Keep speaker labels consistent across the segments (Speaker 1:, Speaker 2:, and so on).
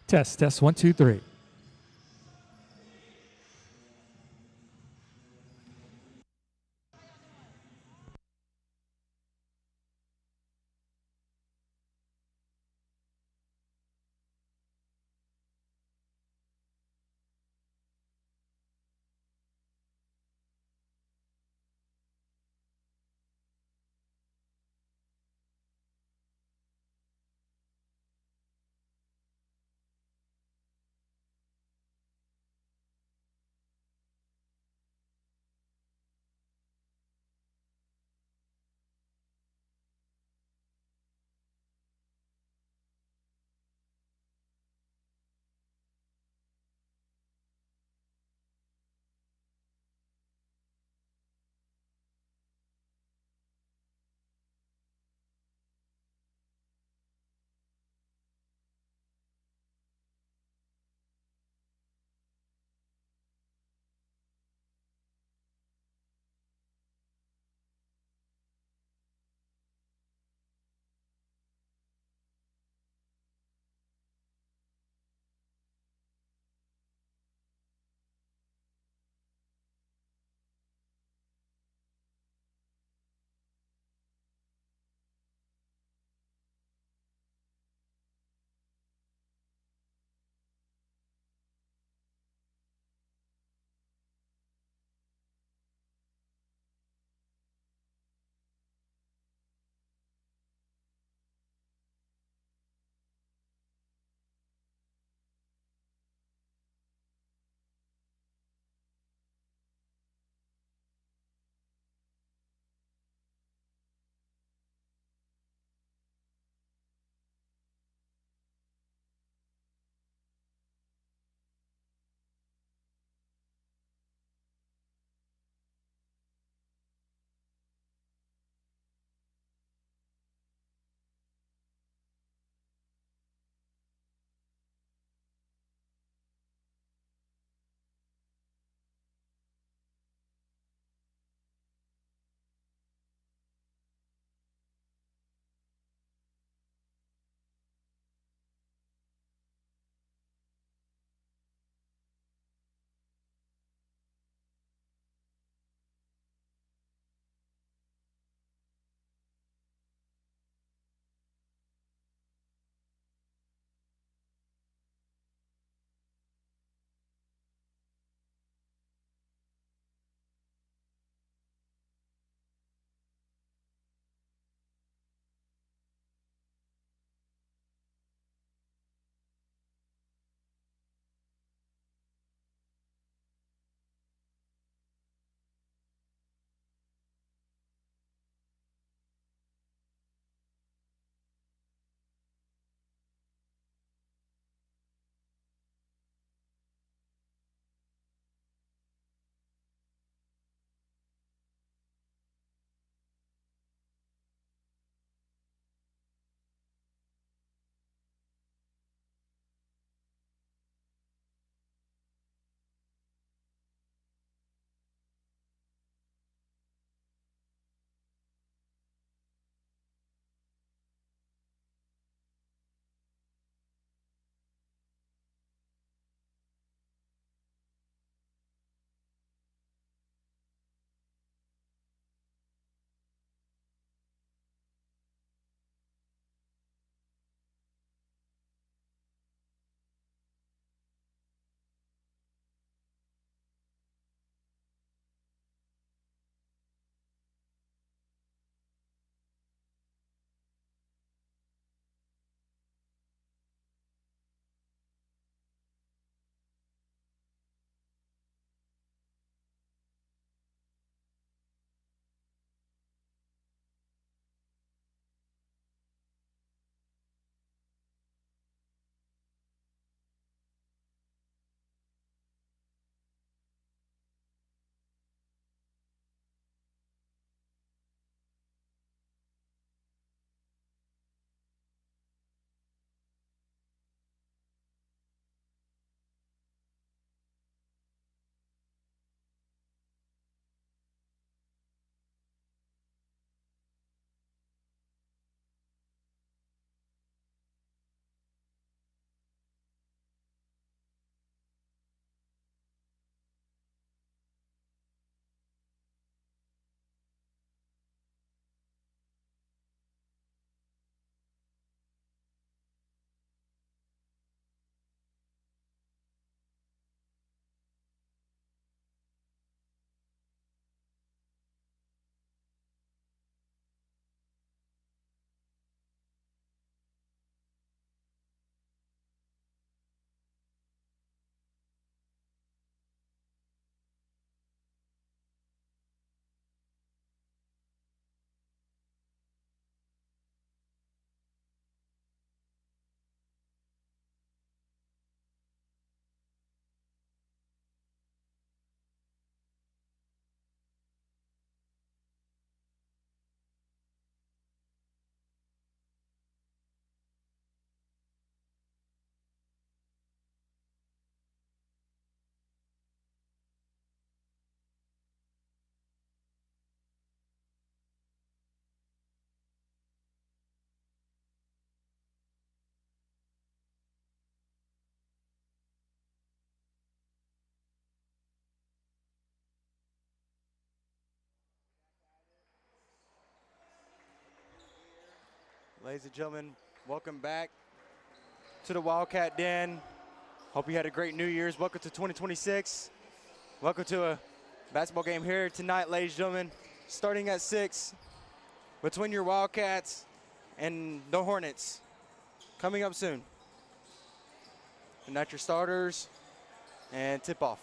Speaker 1: Test, test, 1, 2, 3. Ladies and gentlemen, welcome back to the Wildcat Den. Hope you had a great New Year's. Welcome to 2026. Welcome to a basketball game here tonight, ladies and gentlemen. Starting at 6 between your Wildcats and the Hornets. Coming up soon. And that's your starters and tip-off.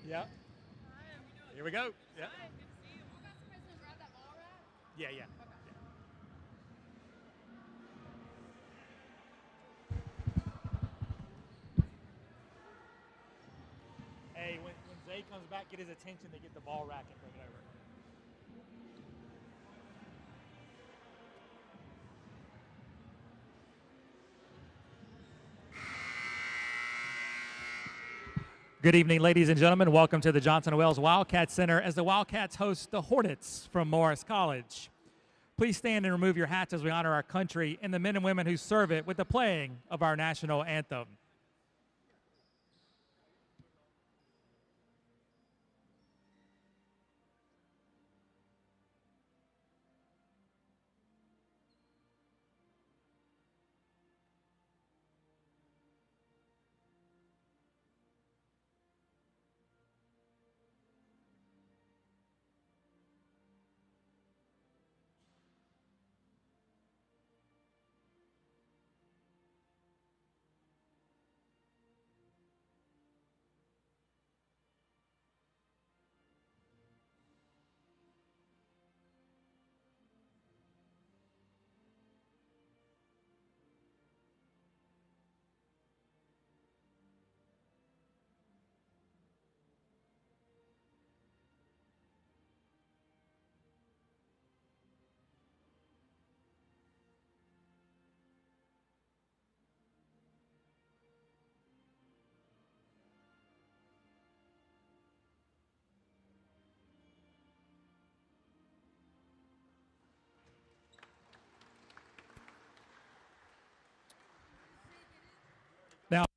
Speaker 2: Yeah. Here we go. Yeah. Yeah, yeah. Hey, when Zay comes back, get his attention to get the ball rack and bring it over. Good evening, ladies and gentlemen. Welcome to the Johnson Wells Wildcat Center as the Wildcats host the Hornets from Morris College. Please stand and remove your hats as we honor our country and the men and women who serve it with the playing of our national anthem.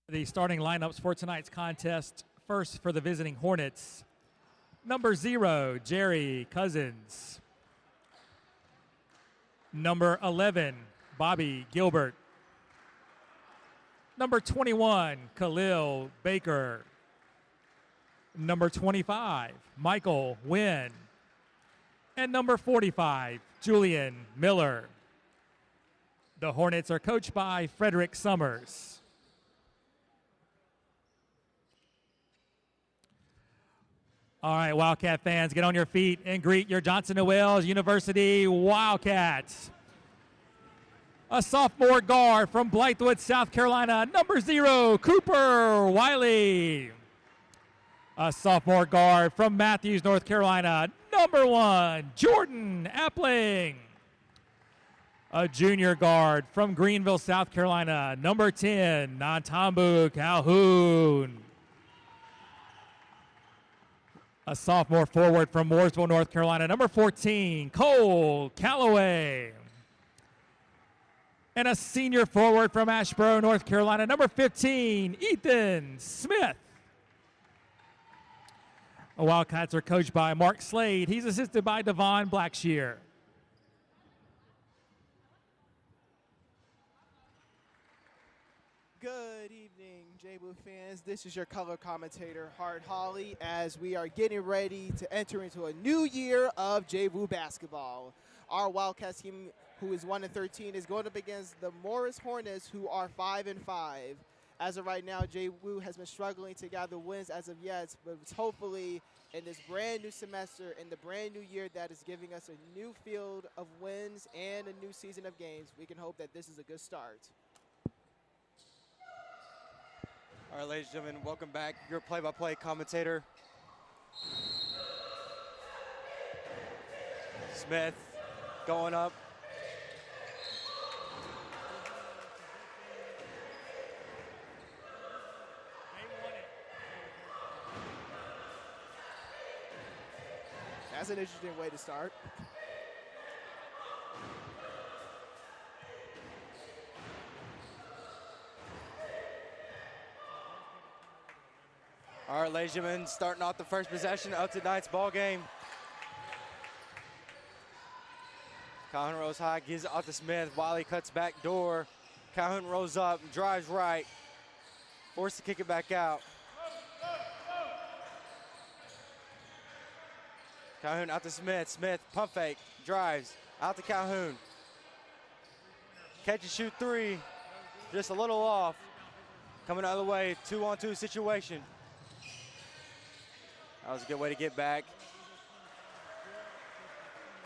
Speaker 2: The starting lineups for tonight's contest. First for the visiting Hornets. Number 0, Jerry Cousins. Number 11, Bobby Gilbert. Number 21, Khalil Baker. Number 25, Michael Wynn. And number 45, Julian Miller. The Hornets are coached by Frederick Summers. All right, Wildcat fans, get on your feet and greet your Johnson & Wales University Wildcats. A sophomore guard from Blythewood, South Carolina, number 0, Cooper Wiley. A sophomore guard from Matthews, North Carolina, number 1, Jordan Appling. A junior guard from Greenville, South Carolina, number 10, Nantambu Calhoun. A sophomore forward from Mooresville, North Carolina, number 14, Cole Calloway. And a senior forward from Asheboro, North Carolina, number 15, Ethan Smith. The Wildcats are coached by Mark Slade. He's assisted by Devon Blackshear.
Speaker 3: Good evening, JWU fans. This is your color commentator, Hart Holly, as we are getting ready to enter into a new year of JWU basketball. Our Wildcats team, who is 1-13, is going up against the Morris Hornets, who are 5-5. As of right now, JWU has been struggling to gather wins as of yet, but hopefully in this brand new semester, in the brand new year that is giving us a new field of wins and a new season of games, we can hope that this is a good start.
Speaker 1: All right, ladies and gentlemen, welcome back. Your play-by-play commentator, Smith, going up.
Speaker 3: That's an interesting way to start.
Speaker 1: All right, ladies and gentlemen, starting off the first possession of tonight's ball game. Calhoun rolls high, gives it off to Smith. Wiley cuts back door. Calhoun rolls up, drives right. Forced to kick it back out. Calhoun out to Smith. Smith, pump fake, drives, out to Calhoun. Catch and shoot 3, just a little off. Coming out of the way, 2-on-2 situation. That was a good way to get back.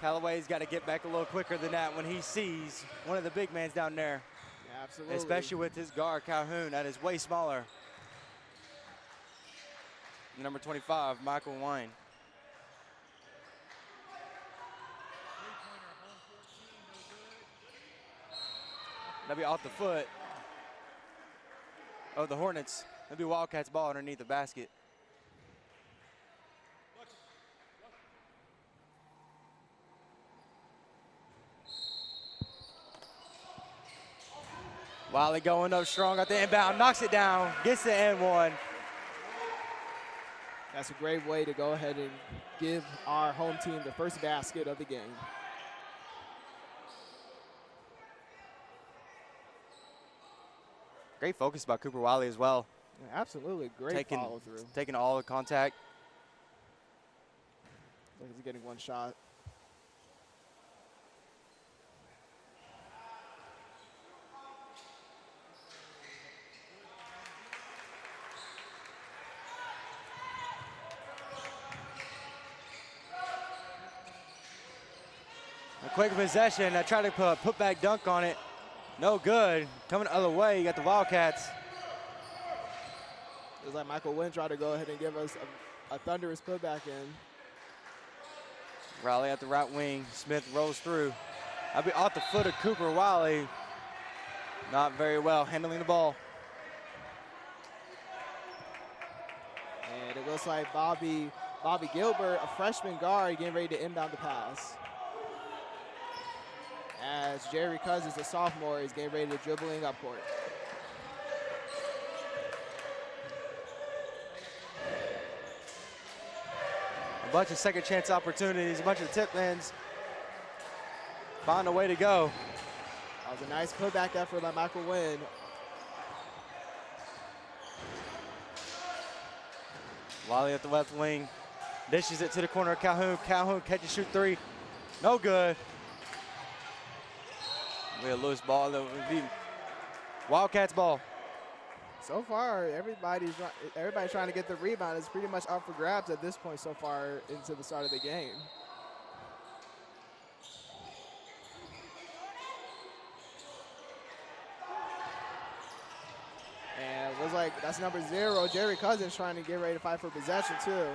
Speaker 1: Callaway's got to get back a little quicker than that when he sees one of the big mans down there.
Speaker 3: Yeah, absolutely.
Speaker 1: Especially with his guard, Calhoun, that is way smaller. Number 25, Michael Wine. That'll be off the foot of the Hornets. That'll be Wildcats ball underneath the basket. Wiley going up strong at the inbound, knocks it down, gets the and one.
Speaker 3: That's a great way to go ahead and give our home team the first basket of the game.
Speaker 1: Great focus by Cooper Wiley as well.
Speaker 3: Yeah, absolutely, great follow through.
Speaker 1: Taking all the contact.
Speaker 3: Like he's getting one shot.
Speaker 1: A quick possession. I tried to put a put-back dunk on it. No good. Coming the other way, you got the Wildcats.
Speaker 3: It was like Michael Wynn tried to go ahead and give us a thunderous putback in.
Speaker 1: Riley at the right wing. Smith rolls through. I'll be off the foot of Cooper Wiley. Not very well handling the ball.
Speaker 3: And it looks like Bobby Gilbert, a freshman guard, getting ready to inbound the pass. As Jerry Cousins, a sophomore, is getting ready to dribbling up court.
Speaker 1: bunch of second chance opportunities, a bunch of tip-ins. Find a way to go.
Speaker 3: That was a nice putback effort by Michael Wynn.
Speaker 1: Wiley at the left wing. Dishes it to the corner of Calhoun. Calhoun catch and shoot three. No good. We a loose ball. That would be Wildcats ball.
Speaker 3: So far, everybody's trying to get the rebound. It's pretty much up for grabs at this point so far into the start of the game. And it looks like that's number 0, Jerry Cousins, trying to get ready to fight for possession too.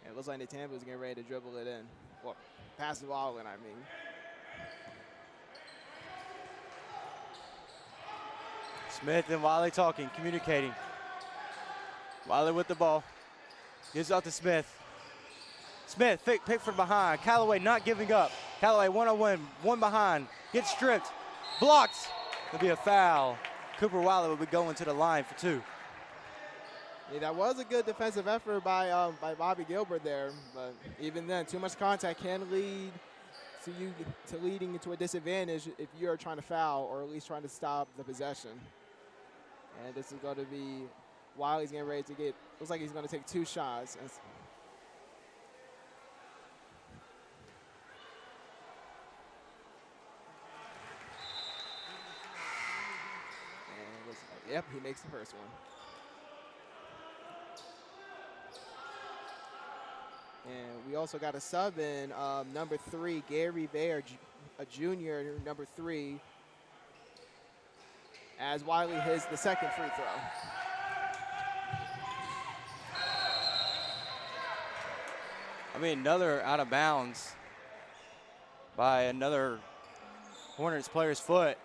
Speaker 3: It looks like the Tampa was getting ready to dribble it in. Well, pass the ball in, I mean.
Speaker 1: Smith and Wiley talking, communicating. Wiley with the ball. Gives out to Smith. Smith, pick from behind. Callaway not giving up. Callaway one-on-one, one behind. Gets stripped. Blocked. It'll be a foul. Cooper Wiley will be going to the line for 2.
Speaker 3: Yeah, that was a good defensive effort by Bobby Gilbert there, but even then, too much contact can lead to leading into a disadvantage if you're trying to foul or at least trying to stop the possession. And this is going to be Wiley's getting ready to get. Looks like he's going to take 2 shots. Yep, he makes the first one. And we also got a sub in, number 3, Gary Bayer, a junior, number 3, as Wiley hits the second free throw.
Speaker 1: I mean, another out of bounds by another Hornets player's foot.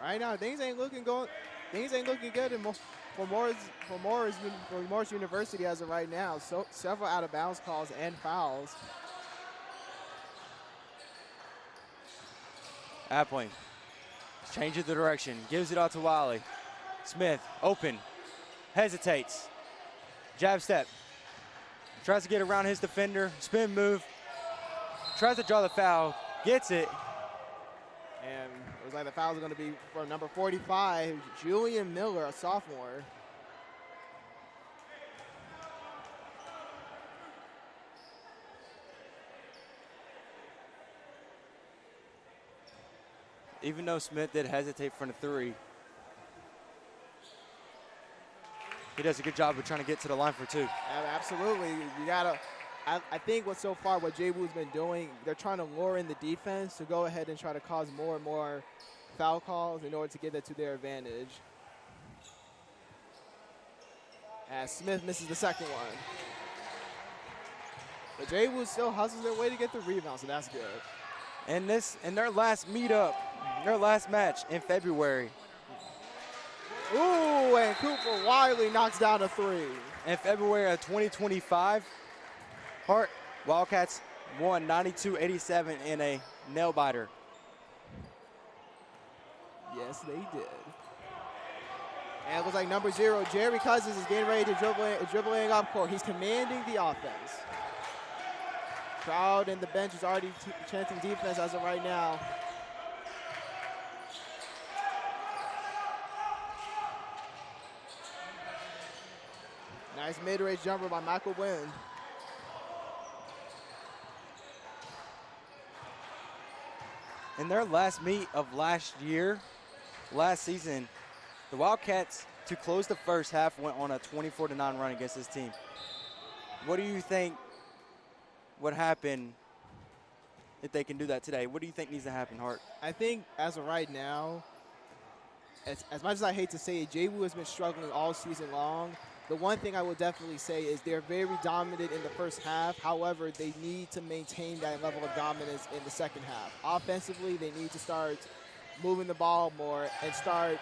Speaker 3: Right now, things ain't looking good for Morris University as of right now. So several out of bounds calls and fouls.
Speaker 1: Appling changes the direction, gives it out to Wiley. Smith open, hesitates, jab step, tries to get around his defender, spin move, tries to draw the foul, gets it.
Speaker 3: And it looks like the foul is going to be for number 45, Julian Miller, a sophomore.
Speaker 1: Even though Smith did hesitate from the 3, he does a good job of trying to get to the line for 2.
Speaker 3: Absolutely. You gotta. I think what JWU's been doing, they're trying to lure in the defense to go ahead and try to cause more and more foul calls in order to get that to their advantage. As Smith misses the second one. But JWU still hustles their way to get the rebound, so that's good.
Speaker 1: And their last meetup, their last match in February.
Speaker 3: Ooh, and Cooper Wiley knocks down a 3.
Speaker 1: In February of 2025, Hart Wildcats won 92-87 in a nail biter.
Speaker 3: Yes, they did. And it looks like number 0, Jerry Cousins, is getting ready to dribbling up court. He's commanding the offense. Crowd and the bench is already chanting defense as of right now. Nice mid-range jumper by Michael Wynn.
Speaker 1: In their last meet of last season, the Wildcats, to close the first half, went on a 24-9 run against this team. What do you think would happen if they can do that today? What do you think needs to happen, Hart?
Speaker 3: I think as of right now, as much as I hate to say it, JWU has been struggling all season long. The one thing I will definitely say is they're very dominant in the first half. However, they need to maintain that level of dominance in the second half. Offensively, they need to start moving the ball more and start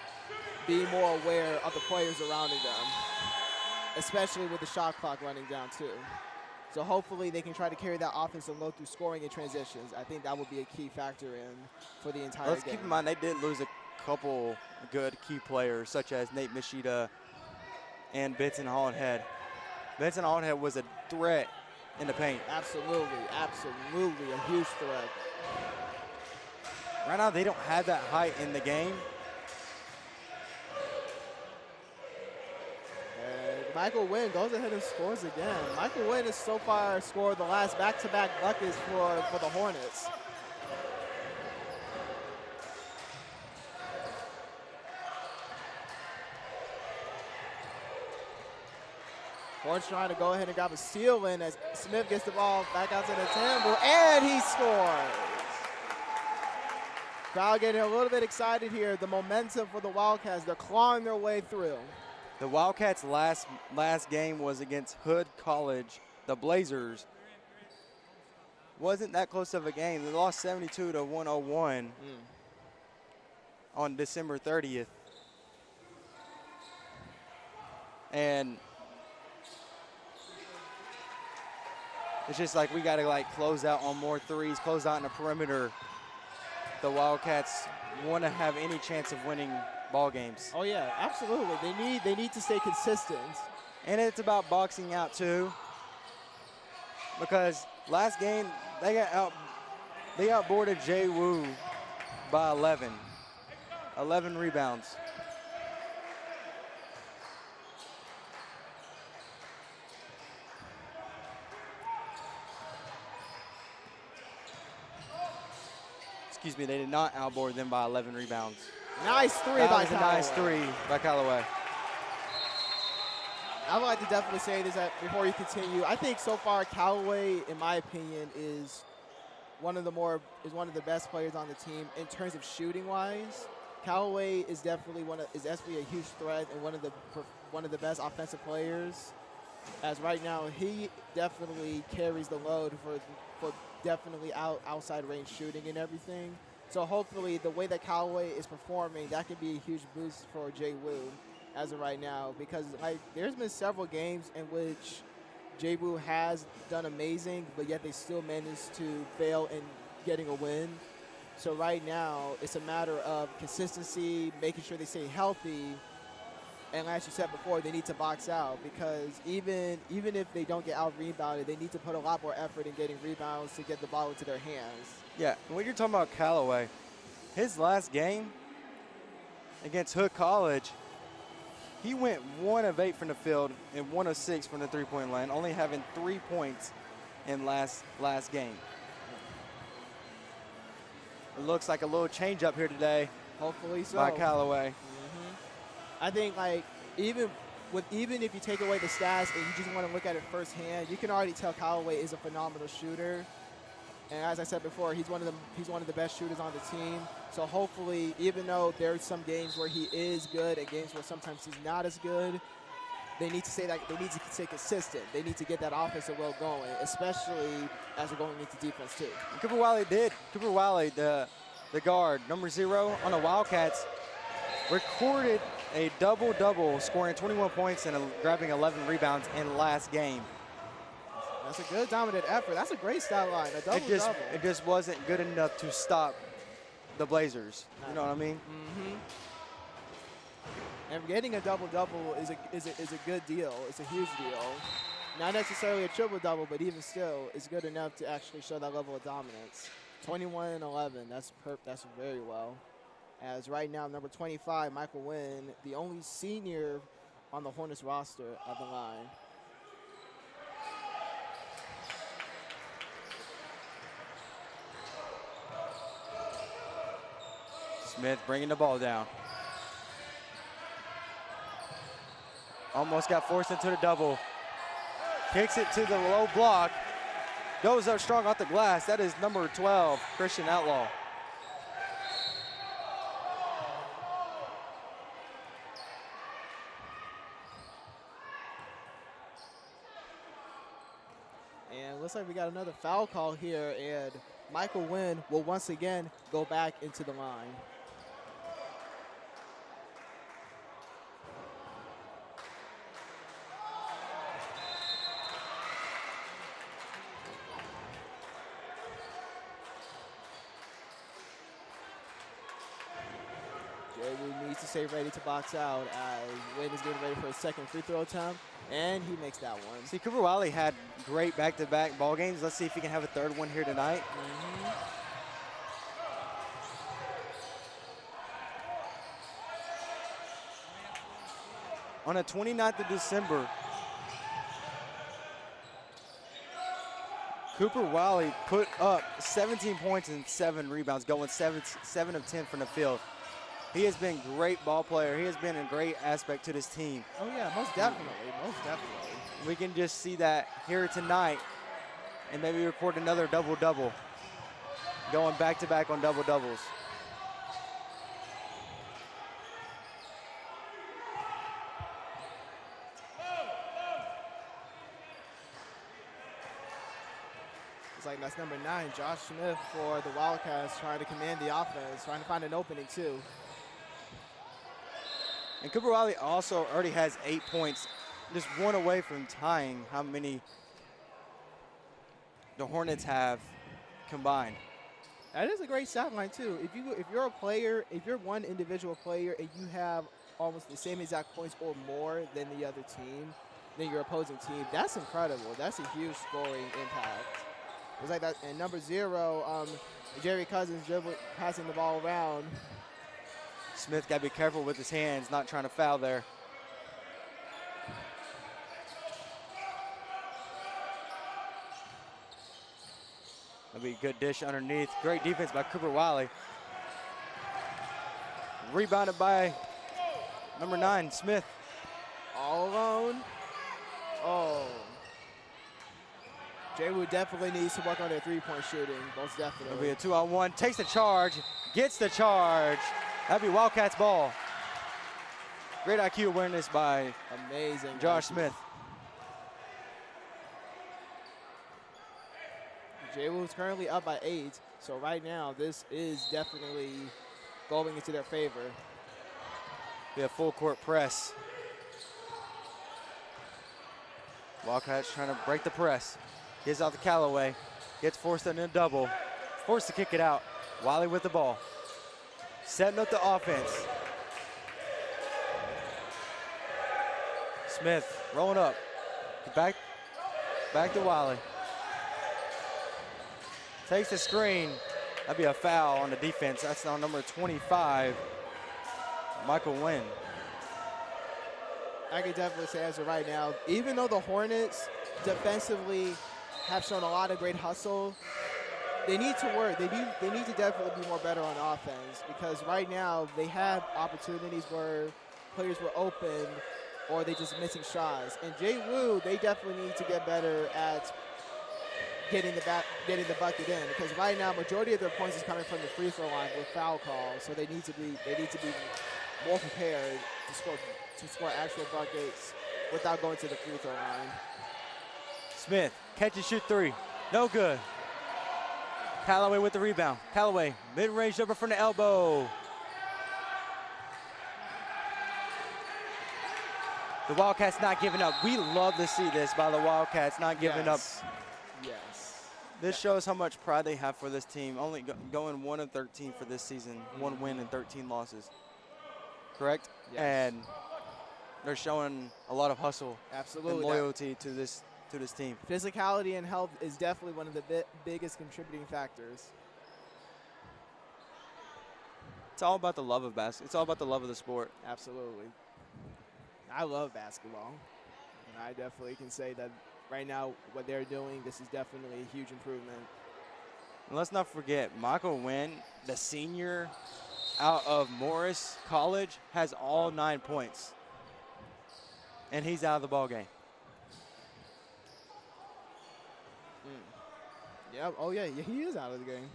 Speaker 3: being more aware of the players surrounding them, especially with the shot clock running down too. So hopefully they can try to carry that offensive load through scoring and transitions. I think that will be a key factor in for the entire
Speaker 1: Let's
Speaker 3: game.
Speaker 1: keep in mind they did lose a couple good key players, such as Nate Mishita and Benson Hollandhead. Benson Hollandhead was a threat in the paint.
Speaker 3: Absolutely, absolutely a huge threat.
Speaker 1: Right now they don't have that height in the game.
Speaker 3: And Michael Wynn goes ahead and scores again. Michael Wynn has so far scored the last back-to-back buckets for the Hornets. Hornets trying to go ahead and grab a steal in as Smith gets the ball back out to the table, and he scores. Crowd getting a little bit excited here. The momentum for the Wildcats, they're clawing their way through.
Speaker 1: The Wildcats' last game was against Hood College. The Blazers wasn't that close of a game. They lost 72 to 101 on December 30th. And it's just like we got to like close out on more threes, close out in the perimeter. The Wildcats want to have any chance of winning ball games.
Speaker 3: Oh yeah, absolutely. They need to stay consistent.
Speaker 1: And it's about boxing out too, because last game they outboarded JWU by 11 rebounds. Excuse me, they did not outboard them by 11 rebounds.
Speaker 3: Nice three
Speaker 1: That
Speaker 3: by
Speaker 1: was a
Speaker 3: Callaway.
Speaker 1: nice three by Callaway.
Speaker 3: I would like to definitely say this before you continue. I think so far Callaway, in my opinion, is one of the best players on the team in terms of shooting wise. Callaway is definitely a huge threat and one of the best offensive players. As right now, he definitely carries the load for definitely outside range shooting and everything. So hopefully the way that Callaway is performing, that could be a huge boost for JWU as of right now, because there's been several games in which JWU has done amazing, but yet they still managed to fail in getting a win. So right now it's a matter of consistency, making sure they stay healthy, and as you said before, they need to box out, because even if they don't get out-rebounded, they need to put a lot more effort in getting rebounds to get the ball into their hands.
Speaker 1: Yeah, when you're talking about Callaway, his last game against Hood College, he went 1 of 8 from the field and 1 of 6 from the three-point line, only having 3 points in last game. It looks like a little change up here today.
Speaker 3: Hopefully so.
Speaker 1: By Callaway.
Speaker 3: I think even if you take away the stats and you just want to look at it firsthand, you can already tell Callaway is a phenomenal shooter. And as I said before, he's one of the best shooters on the team. So hopefully, even though there's some games where he is good and games where sometimes he's not as good, they need to stay consistent. They need to get that offensive load going, especially as we're going into defense too.
Speaker 1: Cooper Wiley did. Cooper Wiley, the guard, number 0 on the Wildcats, recorded a double-double, scoring 21 points and grabbing 11 rebounds in last game.
Speaker 3: That's a good dominant effort. That's a great stat line. A double-double.
Speaker 1: It just wasn't good enough to stop the Blazers. You know what I mean?
Speaker 3: And getting a double-double is a good deal. It's a huge deal. Not necessarily a triple-double, but even still, it's good enough to actually show that level of dominance. 21 and 11. That's very well. As right now, number 25, Michael Wynn, the only senior on the Hornets roster of the line.
Speaker 1: Smith bringing the ball down. Almost got forced into the double. Kicks it to the low block. Goes up strong off the glass. That is number 12, Christian Outlaw.
Speaker 3: And looks like we got another foul call here, and Michael Wynn will once again go back into the line. stay ready to box out as Wynn is getting ready for his second free throw attempt, and he makes that one.
Speaker 1: See, Cooper Wiley had great back-to-back ball games. Let's see if he can have a third one here tonight. On the 29th of December, Cooper Wiley put up 17 points and 7 rebounds, going 7 of 10 from the field. He has been a great ball player. He has been a great aspect to this team.
Speaker 3: Oh, yeah, most definitely, most definitely.
Speaker 1: We can just see that here tonight and maybe record another double-double, going back-to-back on double-doubles.
Speaker 3: It's like that's number 9, Josh Smith for the Wildcats, trying to command the offense, trying to find an opening too.
Speaker 1: And Cooper Wiley also already has 8 points, just one away from tying how many the Hornets have combined.
Speaker 3: That is a great stat line too. If you're a player, if you're one individual player and you have almost the same exact points or more than the other team, than your opposing team, that's incredible. That's a huge scoring impact. It's like that. And number 0, Jerry Cousins passing the ball around.
Speaker 1: Smith got to be careful with his hands, not trying to foul there. That'll be a good dish underneath. Great defense by Cooper Wiley. Rebounded by number 9, Smith.
Speaker 3: All alone. Oh. JWU definitely needs to work on their three-point shooting, most definitely.
Speaker 1: It'll be a 2-on-1. Takes the charge, gets the charge. That'll be Wildcats ball. Great IQ awareness by
Speaker 3: amazing
Speaker 1: Josh Smith.
Speaker 3: JWU is currently up by 8, so right now this is definitely going into their favor.
Speaker 1: Be a full court press. Wildcats trying to break the press. Gives out to Callaway. Gets forced into a double. Forced to kick it out. Wiley with the ball. Setting up the offense. Smith rolling up. Back to Wiley. Takes the screen. That'd be a foul on the defense. That's on number 25, Michael Wynn.
Speaker 3: I can definitely say as of right now, even though the Hornets defensively have shown a lot of great hustle, they need to work. They need to definitely be more better on offense, because right now they have opportunities where players were open or they just missing shots. And JWU, they definitely need to get better at getting the bucket in, because right now majority of their points is coming from the free throw line with foul calls. So they need to be more prepared to score actual buckets without going to the free throw line.
Speaker 1: Smith, catch and shoot 3. No good. Callaway with the rebound. Callaway, mid-range jumper from the elbow. The Wildcats not giving up. We love to see this by the Wildcats not giving up.
Speaker 3: Yes.
Speaker 1: This shows how much pride they have for this team. Only going 1 of 13 for this season. 1 win and 13 losses. Correct?
Speaker 3: Yes.
Speaker 1: And they're showing a lot of hustle.
Speaker 3: Absolutely.
Speaker 1: And loyalty to this team.
Speaker 3: Physicality and health is definitely one of the biggest contributing factors.
Speaker 1: It's all about the love of basketball. It's all about the love of the sport.
Speaker 3: Absolutely. I love basketball, and I definitely can say that right now what they're doing, this is definitely a huge improvement.
Speaker 1: And let's not forget, Michael Wynn, the senior out of Morris College, has all 9 points. And he's out of the ball game.
Speaker 3: Yeah. Oh, yeah, he is out of the game.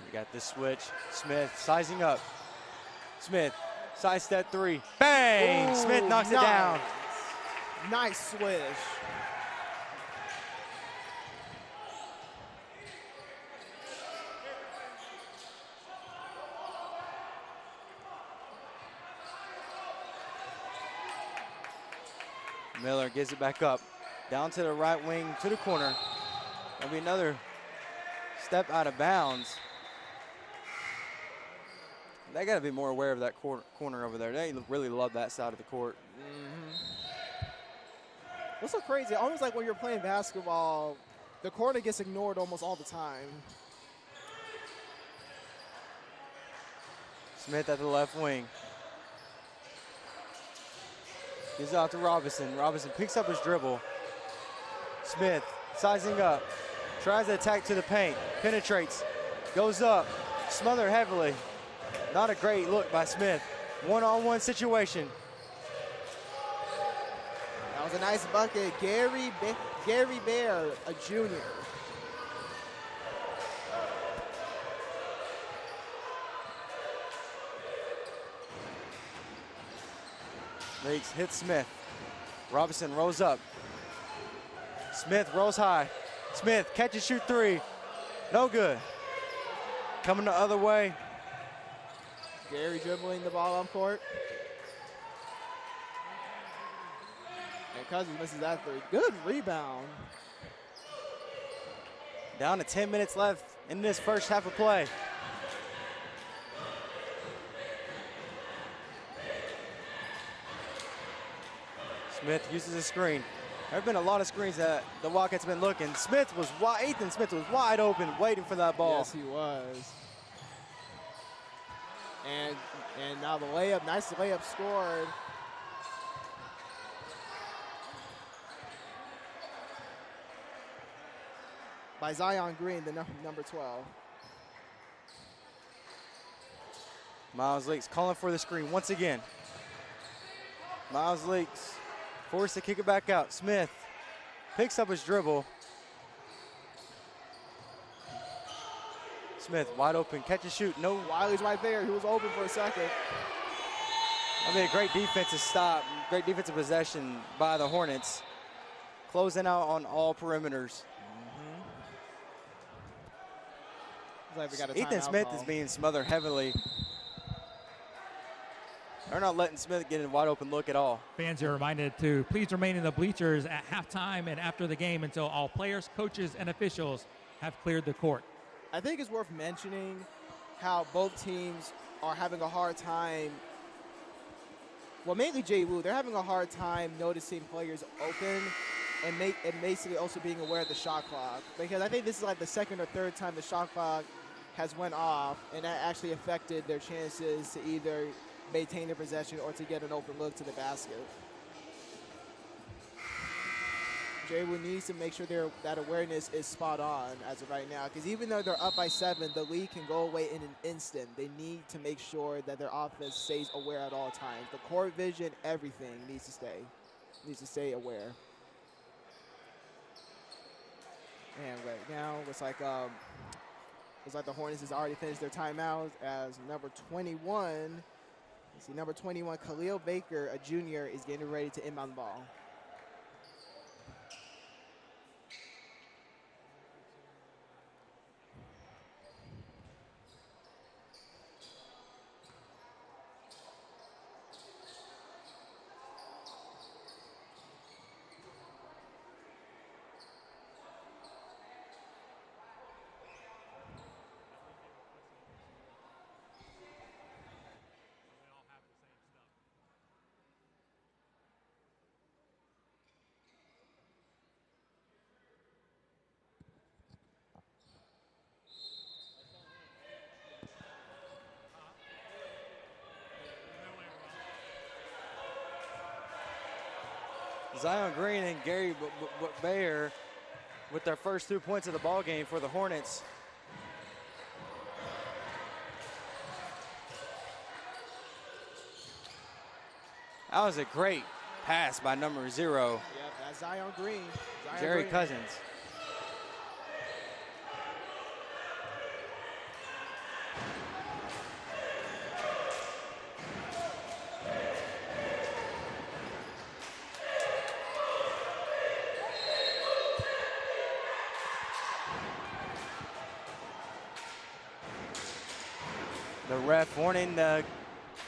Speaker 1: We got this switch. Smith sizing up. Smith, side step 3. Bang!
Speaker 3: Ooh,
Speaker 1: Smith knocks it down.
Speaker 3: Nice swish.
Speaker 1: Miller gives it back up. Down to the right wing, to the corner. That'll be another step out of bounds. They got to be more aware of that corner over there. They really love that side of the court.
Speaker 3: What's so crazy, almost like when you're playing basketball, the corner gets ignored almost all the time.
Speaker 1: Smith at the left wing. Gives out to Robinson. Robinson picks up his dribble. Smith sizing up. Tries to attack to the paint. Penetrates. Goes up. Smothered heavily. Not a great look by Smith. One-on-one situation.
Speaker 3: That was a nice bucket. Gary Bear, a junior.
Speaker 1: Leaks hits Smith. Robinson rolls up. Smith rolls high. Smith catch and shoot three. No good. Coming the other way.
Speaker 3: Gary dribbling the ball up court. And Cousins misses that three. Good rebound.
Speaker 1: Down to 10 minutes left in this first half of play. Smith uses a screen. There have been a lot of screens that the Wildcats have been looking. Ethan Smith was wide open, waiting for that ball.
Speaker 3: Yes, he was. And now the layup, nice layup scored. By Zion Green, the number 12.
Speaker 1: Miles Leaks calling for the screen once again. Miles Leaks forced to kick it back out. Smith picks up his dribble. Smith wide open, catch and shoot. No.
Speaker 3: Wiley's right there. He was open for a second.
Speaker 1: I mean, a great defensive stop, great defensive possession by the Hornets. Closing out on all perimeters.
Speaker 3: Like we got a
Speaker 1: Ethan Smith
Speaker 3: call.
Speaker 1: is being smothered heavily. They're not letting Smith get a wide open look at all.
Speaker 2: Fans are reminded to please remain in the bleachers at halftime and after the game until all players, coaches, and officials have cleared the court.
Speaker 3: I think it's worth mentioning how both teams are having a hard time. Well, mainly JWU, they're having a hard time noticing players open and basically also being aware of the shot clock. Because I think this is like the second or third time the shot clock has went off, and that actually affected their chances to either maintain their possession or to get an open look to the basket. JWU needs to make sure that awareness is spot on as of right now, because even though they're up by 7, the lead can go away in an instant. They need to make sure that their offense stays aware at all times. The court vision, everything needs to stay aware. And right now, looks like the Hornets has already finished their timeout as number 21. You see number 21, Khalil Baker, a junior, is getting ready to inbound the ball.
Speaker 1: Zion Green and Gary Bayer with their first 2 points of the ball game for the Hornets. That was a great pass by number 0.
Speaker 3: Yep, that's Zion Green.
Speaker 1: Jerry Cousins. The ref warning the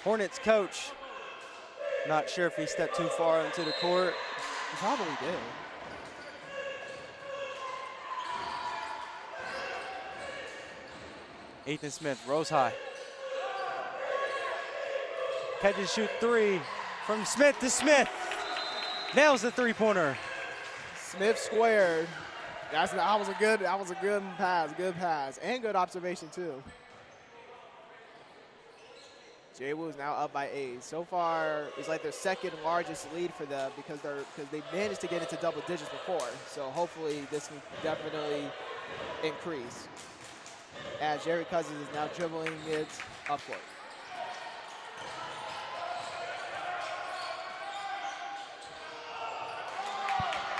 Speaker 1: Hornets coach. Not sure if he stepped too far into the court.
Speaker 3: He probably did.
Speaker 1: Ethan Smith rose high. Catch and shoot three from Smith to Smith. Nails the three-pointer.
Speaker 3: Smith squared. That was a good pass, and good observation too. JWU is now up by 8. So far, it's like their second largest lead for them because they managed to get into double digits before. So hopefully this can definitely increase. As Jerry Cousins is now dribbling it upward.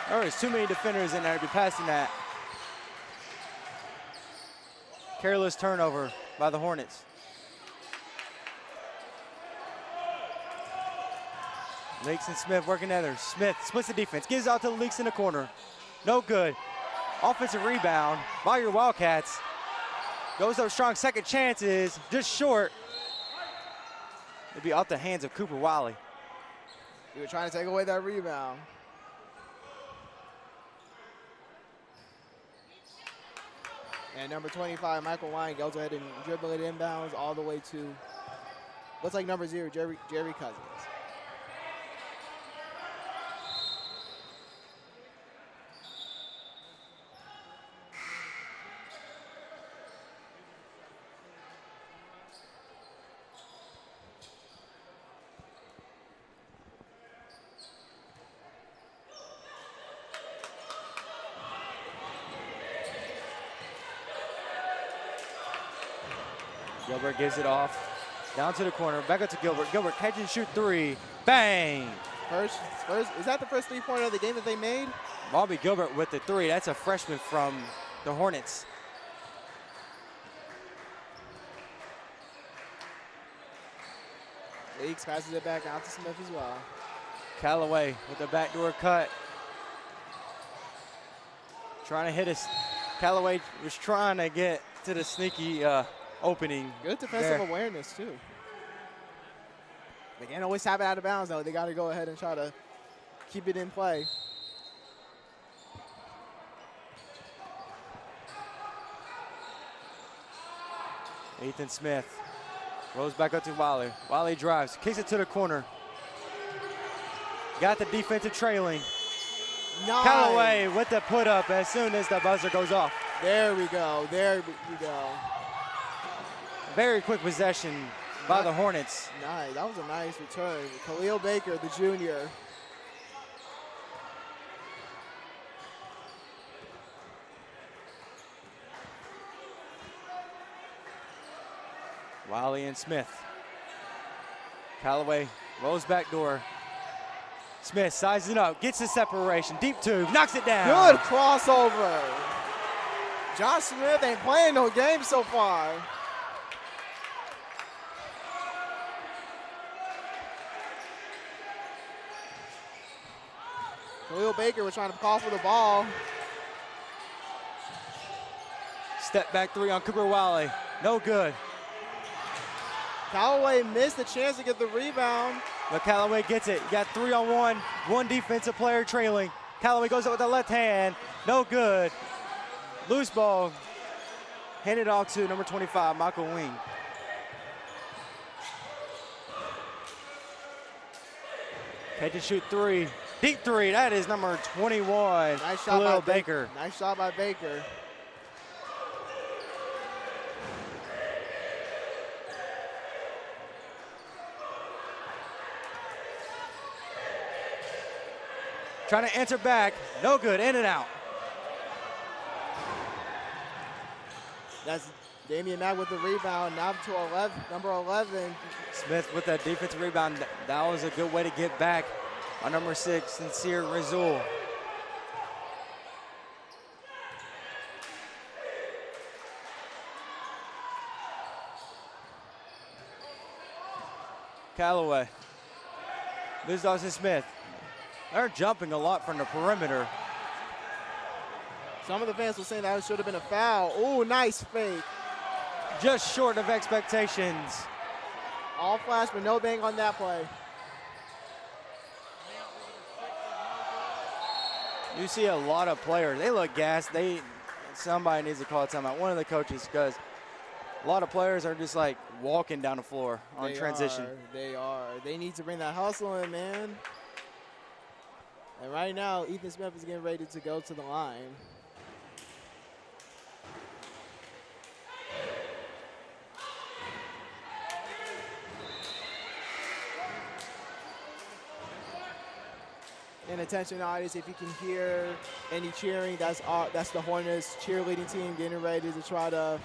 Speaker 1: There's too many defenders in there to be passing that. Careless turnover by the Hornets. Leaks and Smith working together. Smith splits the defense, gives out to Leaks in the corner. No good. Offensive rebound by your Wildcats. Goes up strong, second chances, just short. It'd be off the hands of Cooper Wiley.
Speaker 3: We were trying to take away that rebound. And number 25, Michael Wine, goes ahead and dribble it inbounds all the way to, looks like number 0, Jerry Cousins.
Speaker 1: Gilbert gives it off. Down to the corner. Back up to Gilbert. Gilbert catch and shoot three. Bang!
Speaker 3: First, is that the first three-pointer of the game that they made?
Speaker 1: Bobby Gilbert with the three. That's a freshman from the Hornets.
Speaker 3: Leaks passes it back out to Smith as well.
Speaker 1: Callaway with the backdoor cut. Trying to hit us. Callaway was trying to get to the sneaky opening.
Speaker 3: Good defensive awareness, too. They can't always tap it out of bounds, though. They got to go ahead and try to keep it in play.
Speaker 1: Ethan Smith rolls back up to Wiley. Wiley drives, kicks it to the corner. Got the defensive trailing.
Speaker 3: Nice.
Speaker 1: Callaway with the put up as soon as the buzzer goes off.
Speaker 3: There we go. There we go.
Speaker 1: Very quick possession by the Hornets.
Speaker 3: Nice. That was a nice return. Khalil Baker, the junior.
Speaker 1: Wiley and Smith. Callaway rolls back door. Smith sizing up, gets the separation. Deep two, knocks it down.
Speaker 3: Good crossover. Josh Smith ain't playing no game so far. Khalil Baker was trying to call for the ball.
Speaker 1: Step back three on Cooper Wiley. No good.
Speaker 3: Callaway missed the chance to get the rebound.
Speaker 1: But Callaway gets it. You got 3-on-1, one defensive player trailing. Callaway goes up with the left hand. No good. Loose ball. Handed off to number 25, Michael Wing. Catch and shoot three. Deep three. That is number 21,
Speaker 3: Nice shot
Speaker 1: Khalil
Speaker 3: by
Speaker 1: Baker.
Speaker 3: Nice shot by Baker.
Speaker 1: Trying to answer back. No good. In and out.
Speaker 3: That's Damian Mack with the rebound. Now to 11, number 11.
Speaker 1: Smith with that defensive rebound. That was a good way to get back on number 6, Sincere Rizul. Callaway. Liz Dawson Smith. They're jumping a lot from the perimeter.
Speaker 3: Some of the fans were saying that it should have been a foul. Ooh, nice fake.
Speaker 1: Just short of expectations.
Speaker 3: All flash, but no bang on that play.
Speaker 1: You see a lot of players. They look gassed. Somebody needs to call a timeout. One of the coaches, because a lot of players are just like walking down the floor on transition.
Speaker 3: They are. They need to bring that hustle in, man. And right now, Ethan Smith is getting ready to go to the line. And attention, audience, if you can hear any cheering, that's the Hornets cheerleading team getting ready to try to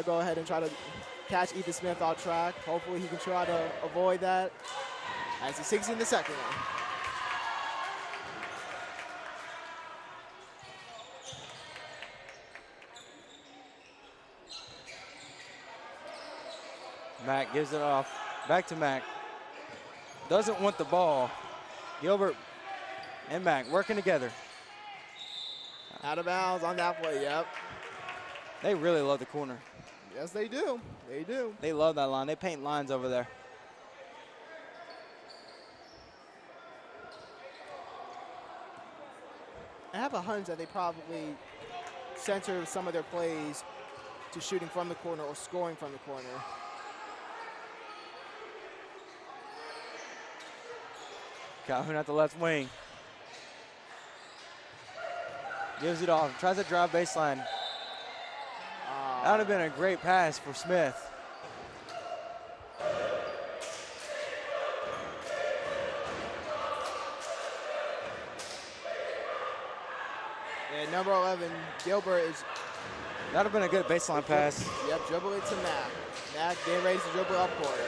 Speaker 3: go ahead and try to catch Ethan Smith off track. Hopefully he can try to avoid that as he sinks in the second one.
Speaker 1: Mack gives it off. Back to Mack. Doesn't want the ball. Gilbert and Mack working together.
Speaker 3: Out of bounds on that play, yep.
Speaker 1: They really love the corner.
Speaker 3: Yes, they do. They do.
Speaker 1: They love that line. They paint lines over there.
Speaker 3: I have a hunch that they probably center some of their plays to shooting from the corner or scoring from the corner.
Speaker 1: Calhoun at the left wing. Gives it off. Tries to drive baseline. That would have been a great pass for Smith.
Speaker 3: And number 11, Gilbert is.
Speaker 1: That would have been a good baseline pass.
Speaker 3: Yep, dribble it to Mack. Mack getting ready to dribble up court.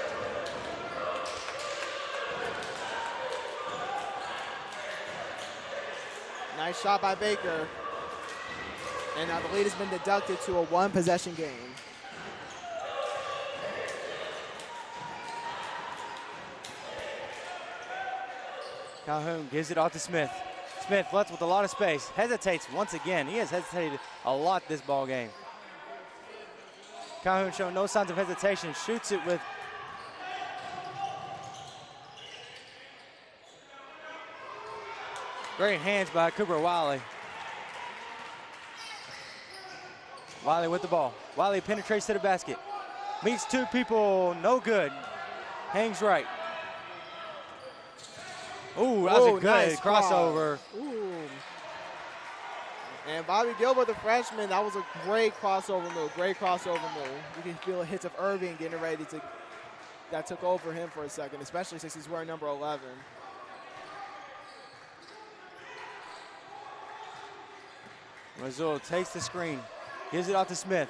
Speaker 3: Nice shot by Baker. And now the lead has been deducted to a one-possession game.
Speaker 1: Calhoun gives it off to Smith. Smith left with a lot of space. Hesitates once again. He has hesitated a lot this ball game. Calhoun showing no signs of hesitation. Shoots it with great hands by Cooper Wiley. Wiley with the ball. Wiley penetrates to the basket. Meets two people, no good. Hangs right. Ooh, that was a good
Speaker 3: nice
Speaker 1: crossover.
Speaker 3: Ooh. And Bobby Gilbert, the freshman, that was a great crossover move. Great crossover move. You can feel hits of Irving getting ready to. That took over him for a second, especially since he's wearing number 11.
Speaker 1: Razul takes the screen, gives it off to Smith.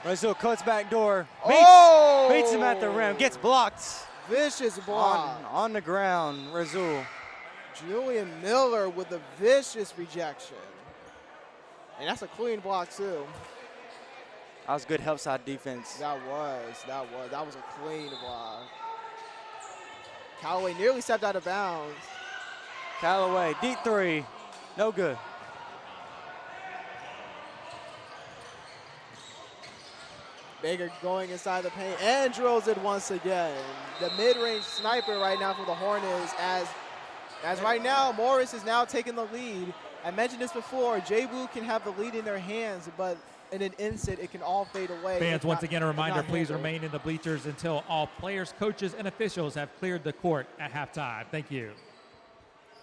Speaker 1: Razul cuts back door, meets him at the rim, gets blocked.
Speaker 3: Vicious block.
Speaker 1: On the ground, Razul.
Speaker 3: Julian Miller with a vicious rejection. And that's a clean block, too.
Speaker 1: That was good help side defense.
Speaker 3: That was a clean block. Callaway nearly stepped out of bounds.
Speaker 1: Callaway, deep three, no good.
Speaker 3: Baker going inside the paint and drills it once again. The mid-range sniper right now for the Hornets as right now Morris is now taking the lead. I mentioned this before, JWU can have the lead in their hands, but in an instant it can all fade away.
Speaker 2: Fans, once again, a reminder, please remain in the bleachers until all players, coaches, and officials have cleared the court at halftime. Thank you.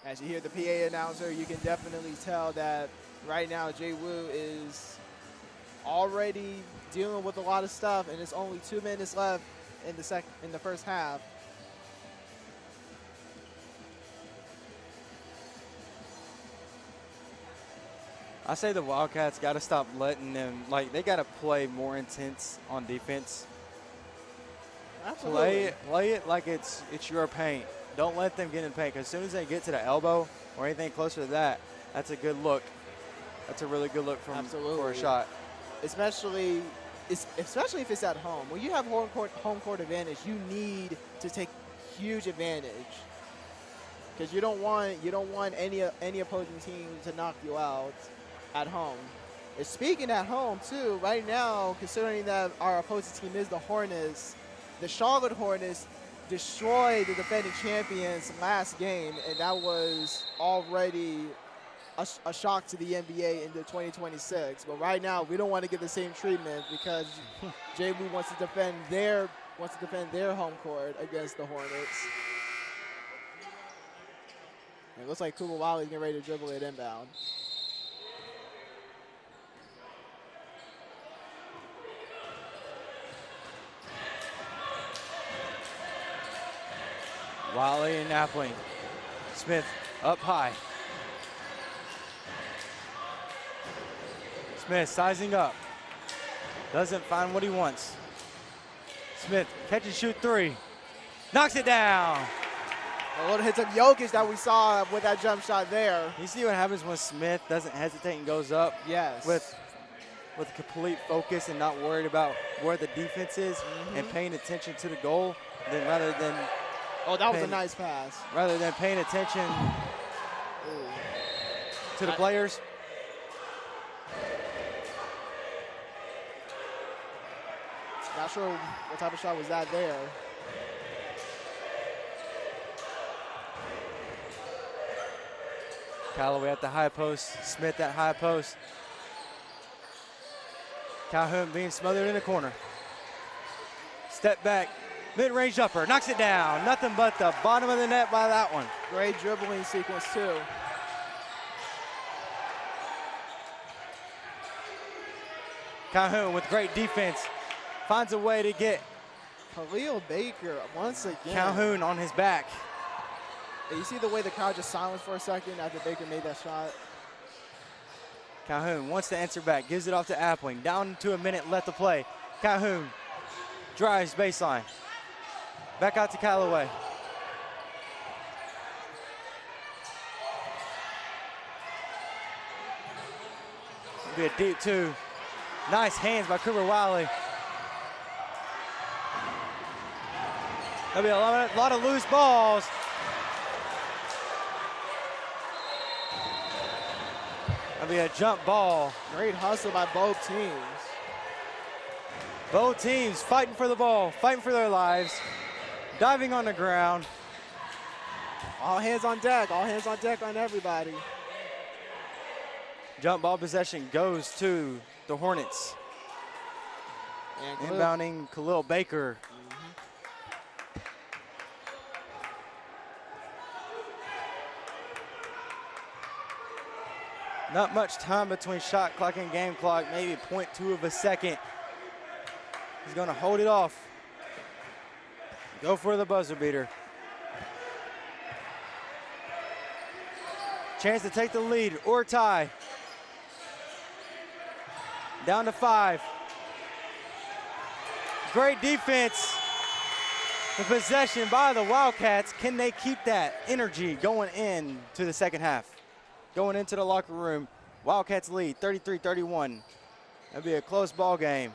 Speaker 3: As you hear the PA announcer, you can definitely tell that right now JWU is already dealing with a lot of stuff, and it's only 2 minutes left in the first half.
Speaker 1: I say the Wildcats got to stop letting them, they got to play more intense on defense.
Speaker 3: Absolutely.
Speaker 1: Play it like it's your paint. Don't let them get in paint, because as soon as they get to the elbow or anything closer to that, that's a good look. That's a really good look for a shot.
Speaker 3: Especially if it's at home. When you have home court advantage, you need to take huge advantage, because you don't want any opposing team to knock you out at home. And speaking at home too, right now, considering that our opposing team is the Hornets, the Charlotte Hornets destroyed the defending champions last game, and that was already a shock to the NBA into 2026. But right now, we don't want to get the same treatment because JWU wants to defend their home court against the Hornets. It looks like Cooper Wiley's getting ready to dribble it inbound.
Speaker 1: Wiley and Appling. Smith up high. Smith sizing up. Doesn't find what he wants. Smith catch and shoot three. Knocks it down.
Speaker 3: A little hits of Jokic that we saw with that jump shot there.
Speaker 1: You see what happens when Smith doesn't hesitate and goes up?
Speaker 3: Yes.
Speaker 1: With complete focus and not worried about where the defense is and paying attention to the goal, then rather than
Speaker 3: that was a nice pass.
Speaker 1: Rather than paying attention to the players.
Speaker 3: Not sure what type of shot was that there.
Speaker 1: Callaway at the high post, Smith at high post. Calhoun being smothered in the corner. Step back, mid-range jumper, knocks it down. Nothing but the bottom of the net by that one.
Speaker 3: Great dribbling sequence too.
Speaker 1: Calhoun with great defense, finds a way to get
Speaker 3: Khalil Baker once again.
Speaker 1: Calhoun on his back.
Speaker 3: You see the way the crowd just silenced for a second after Baker made that shot?
Speaker 1: Calhoun wants to answer back, gives it off to Appling. Down to a minute left to play. Calhoun drives baseline. Back out to Callaway. It'll be a deep two. Nice hands by Cooper Wiley. There'll be a lot of loose balls. That'll be a jump ball.
Speaker 3: Great hustle by both teams.
Speaker 1: Both teams fighting for the ball, fighting for their lives, diving on the ground.
Speaker 3: All hands on deck on everybody.
Speaker 1: Jump ball possession goes to the Hornets.
Speaker 3: And
Speaker 1: Inbounding Khalil Baker. Not much time between shot clock and game clock, maybe 0.2 of a second. He's gonna hold it off. Go for the buzzer beater. Chance to take the lead or tie. Down to 5. Great defense. The possession by the Wildcats. Can they keep that energy going into the second half? Going into the locker room. Wildcats lead 33-31. That'll be a close ball game.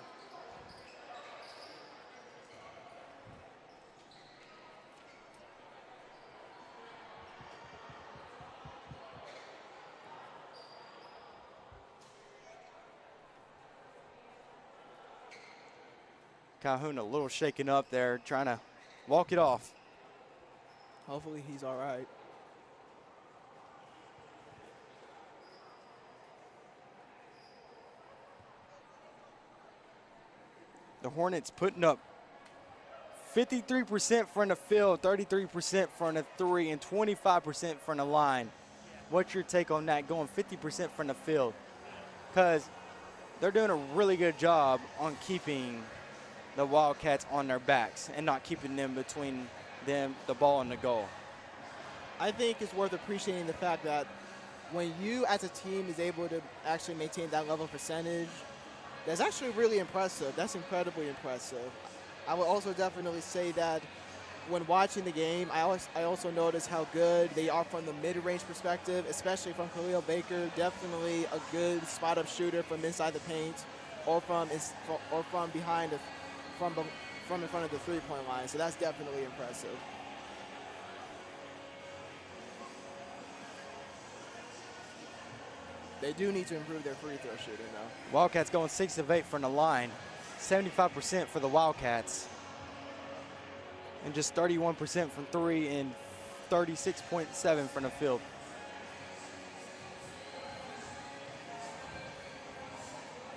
Speaker 1: Calhoun a little shaken up there, trying to walk it off.
Speaker 3: Hopefully he's all right.
Speaker 1: The Hornets putting up 53% from the field, 33% from the three, and 25% from the line. What's your take on that, going 50% from the field? Because they're doing a really good job on keeping the Wildcats on their backs and not keeping them between them, the ball, and the goal.
Speaker 3: I think it's worth appreciating the fact that when you as a team is able to actually maintain that level of percentage, that's actually really impressive. That's incredibly impressive. I would also definitely say that when watching the game, I also noticed how good they are from the mid-range perspective, especially from Khalil Baker. Definitely a good spot-up shooter from inside the paint or from behind, from in front of the three-point line. So that's definitely impressive. They do need to improve their free throw shooting, though.
Speaker 1: Wildcats going 6 of 8 from the line, 75% for the Wildcats, and just 31% from three and 36.7 from the field.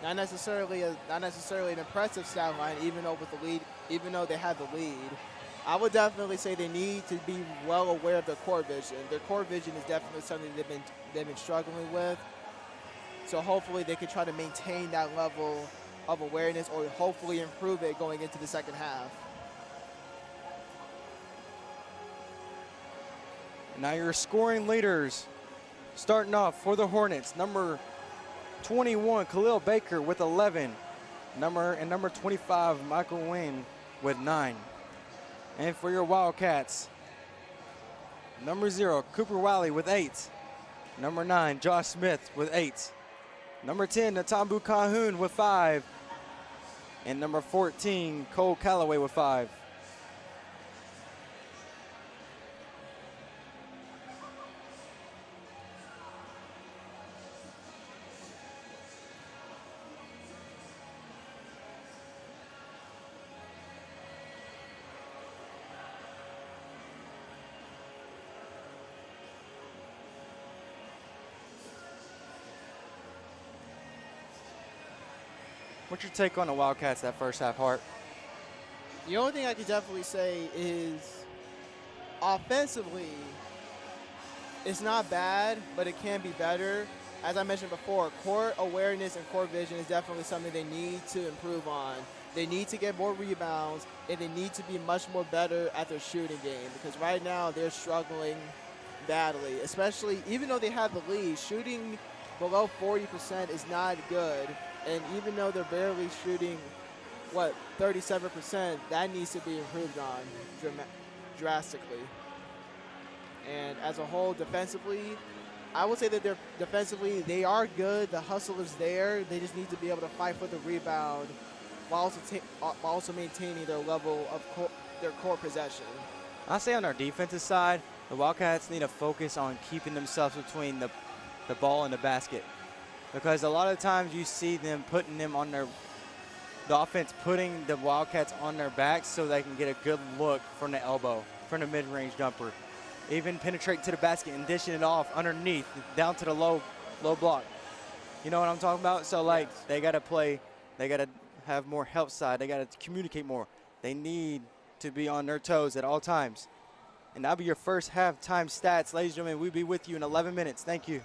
Speaker 3: not necessarily an impressive stat line, even though with the lead, even though they had the lead. I would definitely say they need to be well aware of their core vision. Their core vision is definitely something they've been struggling with. So hopefully they can try to maintain that level of awareness, or hopefully improve it going into the second half.
Speaker 1: Now your scoring leaders, starting off for the Hornets, number 21, Khalil Baker with 11. Number 25, Michael Wynn with 9. And for your Wildcats, number 0, Cooper Wiley with 8. Number 9, Josh Smith with 8. Number 10, Natambu Kahun with 5. And number 14, Cole Calloway with 5. What's your take on the Wildcats that first half, Hart?
Speaker 3: The only thing I could definitely say is offensively, it's not bad, but it can be better. As I mentioned before, core awareness and core vision is definitely something they need to improve on. They need to get more rebounds, and they need to be much more better at their shooting game, because right now they're struggling badly, especially even though they have the lead. Shooting below 40% is not good, and even though they're barely shooting, 37%, that needs to be improved on drastically. And as a whole, defensively, I would say that they are good. The hustle is there. They just need to be able to fight for the rebound while also maintaining their level of their core possession.
Speaker 1: I say on our defensive side, the Wildcats need to focus on keeping themselves between the ball and the basket, because a lot of times you see them putting them on the offense putting the Wildcats on their backs so they can get a good look from the elbow, from the mid-range jumper. Even penetrate to the basket and dishing it off underneath, down to the low block. You know what I'm talking about? So, like,
Speaker 3: Yes.
Speaker 1: they got to play, they got to have more help side. They got to communicate more. They need to be on their toes at all times. And that'll be your first halftime stats. Ladies and gentlemen, we'll be with you in 11 minutes. Thank you.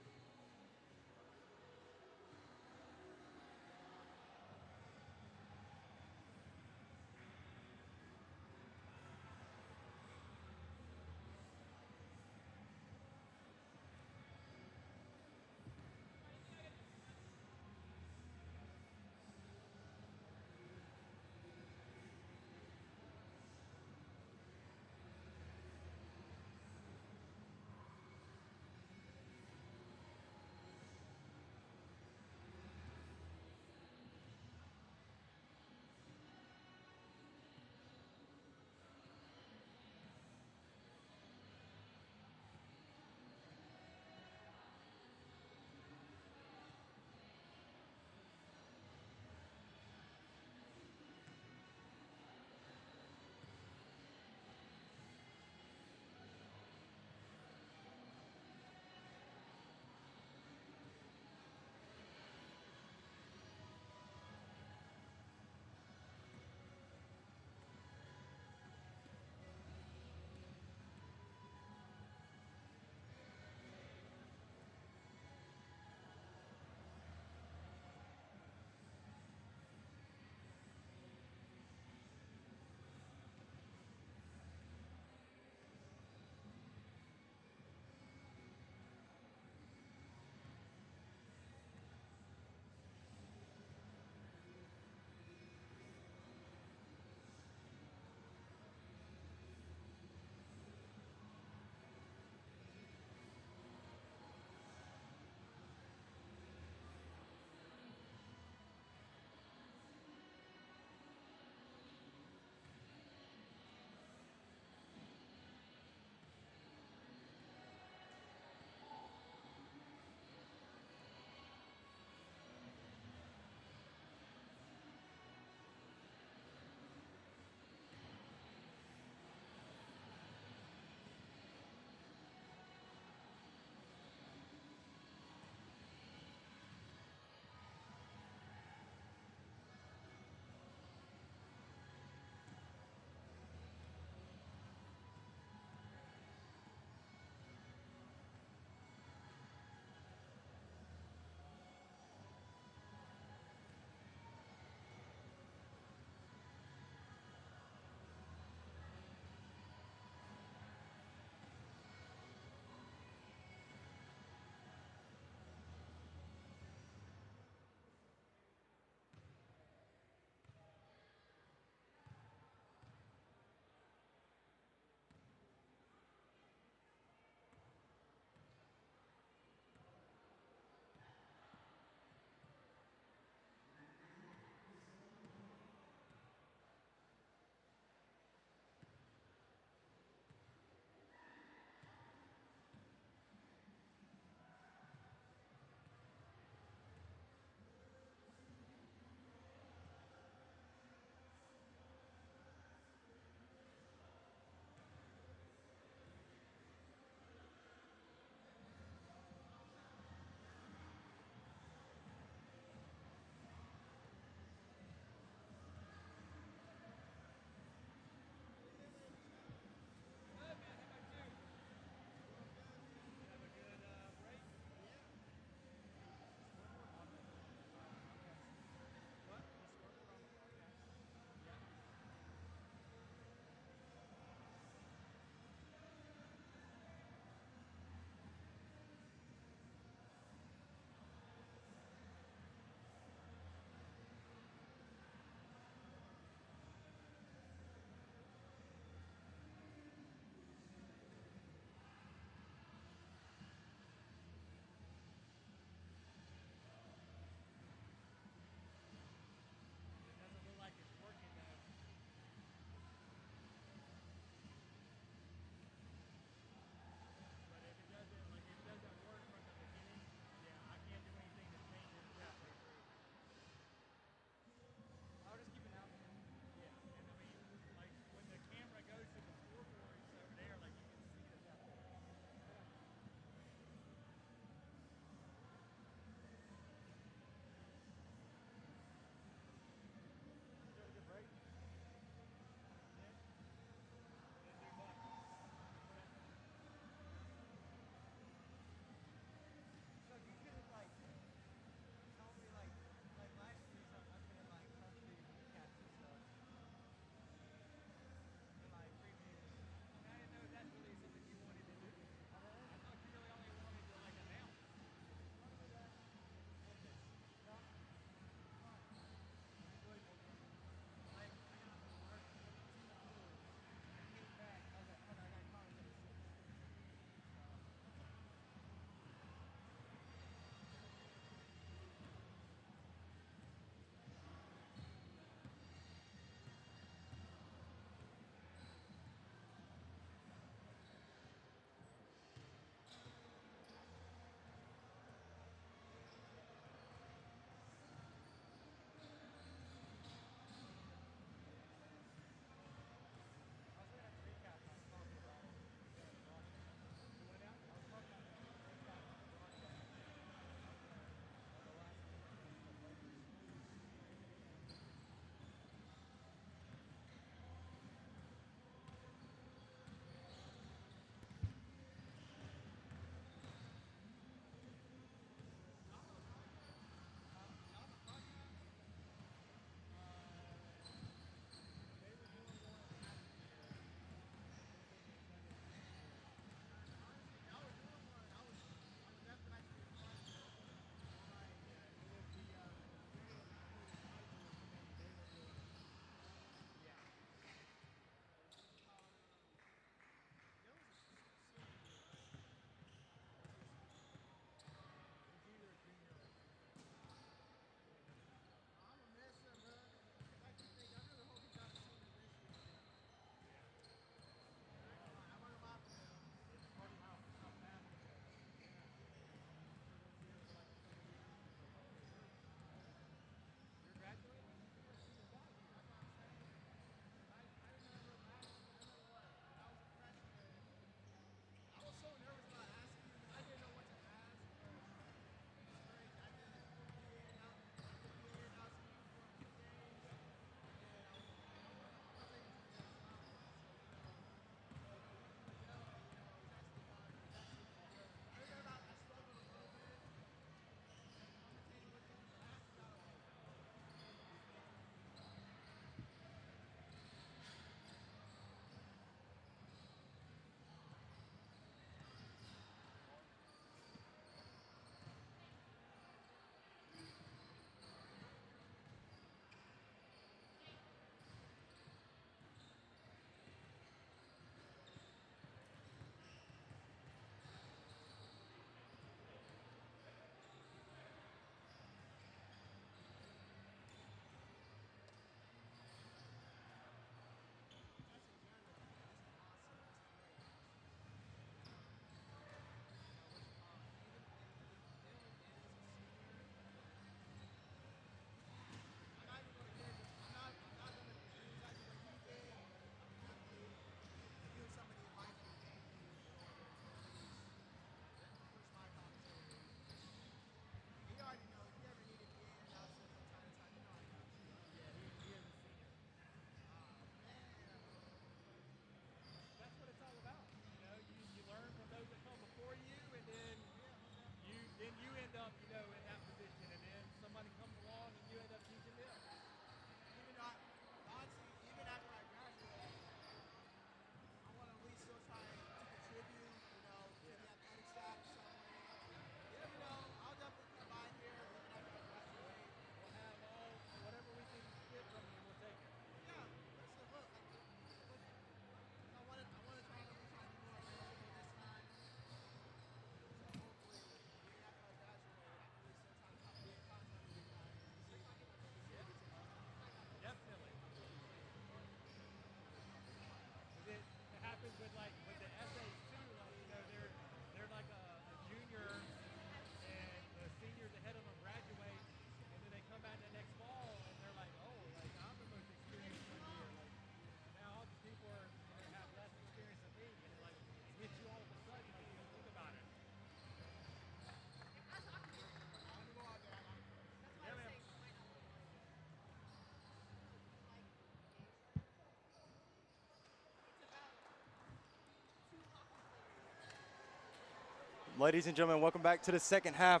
Speaker 1: Ladies and gentlemen, welcome back to the second half.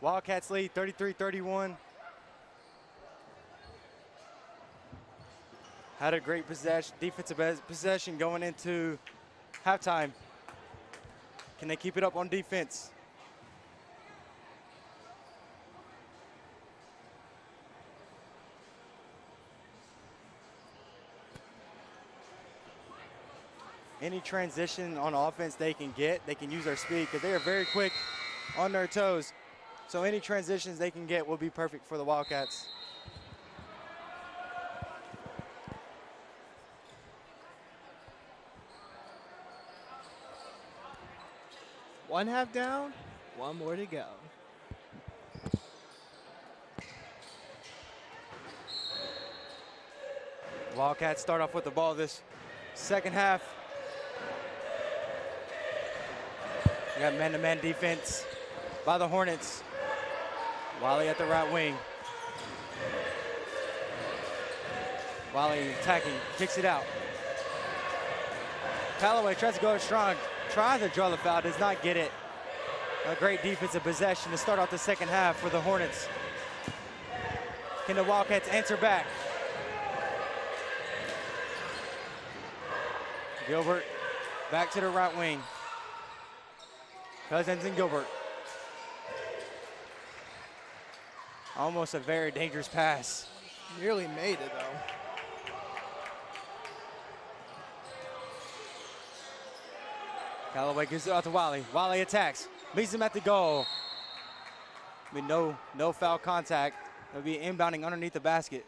Speaker 1: Wildcats lead 33-31. Had a great defensive possession going into halftime. Can they keep it up on defense? Any transition on offense they can get, they can use their speed because they are very quick on their toes. So any transitions they can get will be perfect for the Wildcats.
Speaker 3: One half down, one more to go.
Speaker 1: Wildcats start off with the ball this second half. We got man-to-man defense by the Hornets. Wiley at the right wing. Wiley attacking, kicks it out. Callaway tries to go strong, tries to draw the foul, does not get it. A great defensive possession to start off the second half for the Hornets. Can the Wildcats answer back? Gilbert back to the right wing. Cousins and Gilbert. Almost a very dangerous pass.
Speaker 3: Nearly made it, though.
Speaker 1: Callaway gives it out to Wiley. Wiley attacks, meets him at the goal. I mean, no foul contact. It'll be inbounding underneath the basket.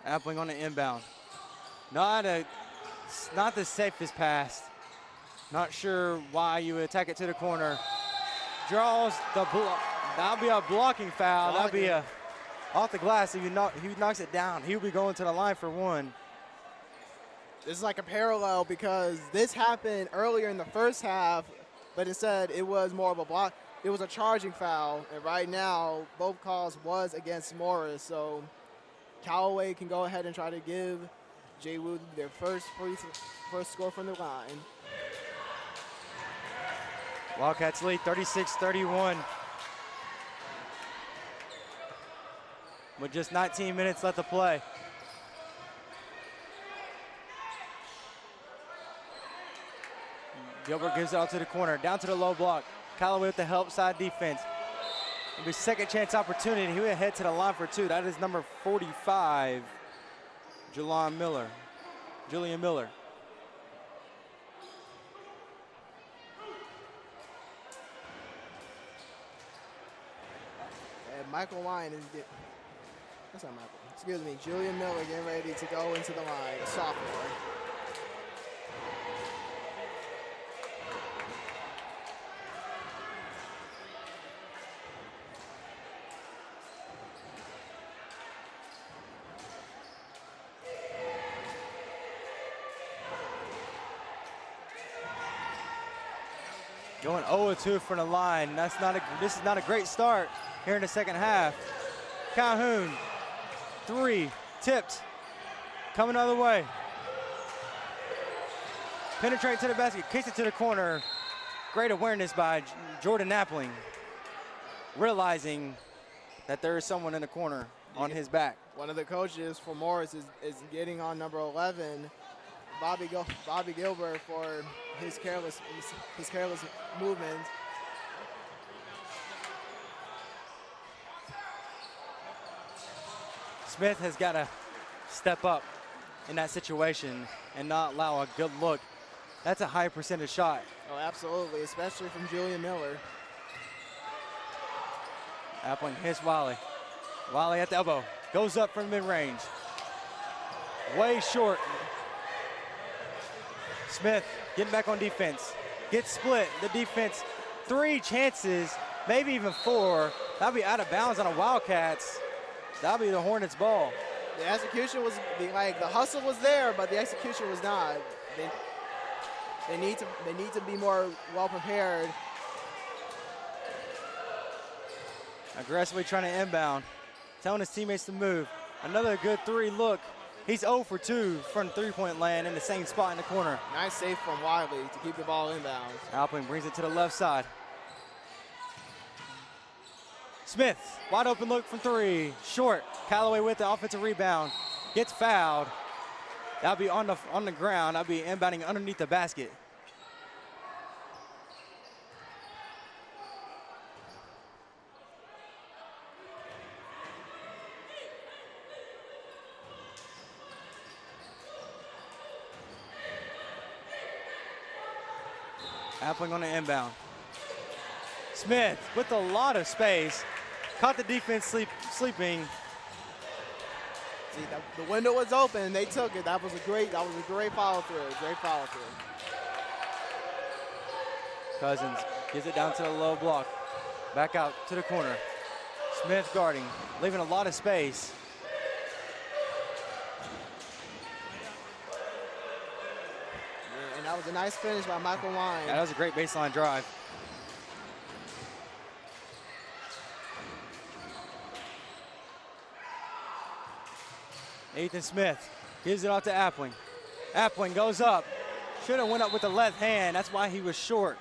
Speaker 1: Appling on the inbound. Not the safest pass. Not sure why you would attack it to the corner. Draws the block. That'll be a blocking foul. That'll be a off the glass. If he knocks it down, he'll be going to the line for one.
Speaker 3: This is like a parallel because this happened earlier in the first half, but instead it was more of a block. It was a charging foul, and right now both calls was against Morris. So Callaway can go ahead and try to give JWU their first score from the line.
Speaker 1: Wildcats lead 36-31. With just 19 minutes left to play. Gilbert gives it out to the corner, down to the low block. Callaway with the help side defense. It'll be second chance opportunity. He will head to the line for two. That is number 45, Julian Miller.
Speaker 3: And Michael Lyon is getting, that's not Michael, excuse me, Julian Miller getting ready to go into the line, sophomore.
Speaker 1: Going 0-2 from the line. This is not a great start here in the second half. Calhoun, three, tipped, coming the other way. Penetrating to the basket, kicks it to the corner. Great awareness by Jordan Appling, realizing that there is someone in the corner on his back.
Speaker 3: One of the coaches for Morris is getting on number 11, Bobby Gilbert, for his careless movement.
Speaker 1: Smith has got to step up in that situation and not allow a good look. That's a high percentage shot.
Speaker 3: Oh, absolutely, especially from Julian Miller.
Speaker 1: Appling hits Wiley. Wiley at the elbow, goes up from mid-range. Way short. Smith getting back on defense. Gets split, the defense, three chances, maybe even four. That'll be out of bounds on a Wildcats. That'll be the Hornets' ball.
Speaker 3: The execution was, the hustle was there, but the execution was not. They need to be more well prepared.
Speaker 1: Aggressively trying to inbound, telling his teammates to move. Another good three look. He's 0 for 2 from three-point land in the same spot in the corner.
Speaker 3: Nice save from Wiley to keep the ball inbounds.
Speaker 1: Alpine brings it to the left side. Smith, wide open look from 3. Short. Callaway with the offensive rebound. Gets fouled. That'll be on the ground. That'll be inbounding underneath the basket. Appling on the inbound. Smith with a lot of space. Caught the defense sleeping.
Speaker 3: See, the window was open and they took it. That was a great follow through. Great follow through.
Speaker 1: Cousins gives it down to the low block. Back out to the corner. Smith guarding, leaving a lot of space.
Speaker 3: And that was a nice finish by Michael Wine.
Speaker 1: Yeah, that was a great baseline drive. Ethan Smith gives it off to Appling. Appling goes up. Should have went up with the left hand. That's why he was short.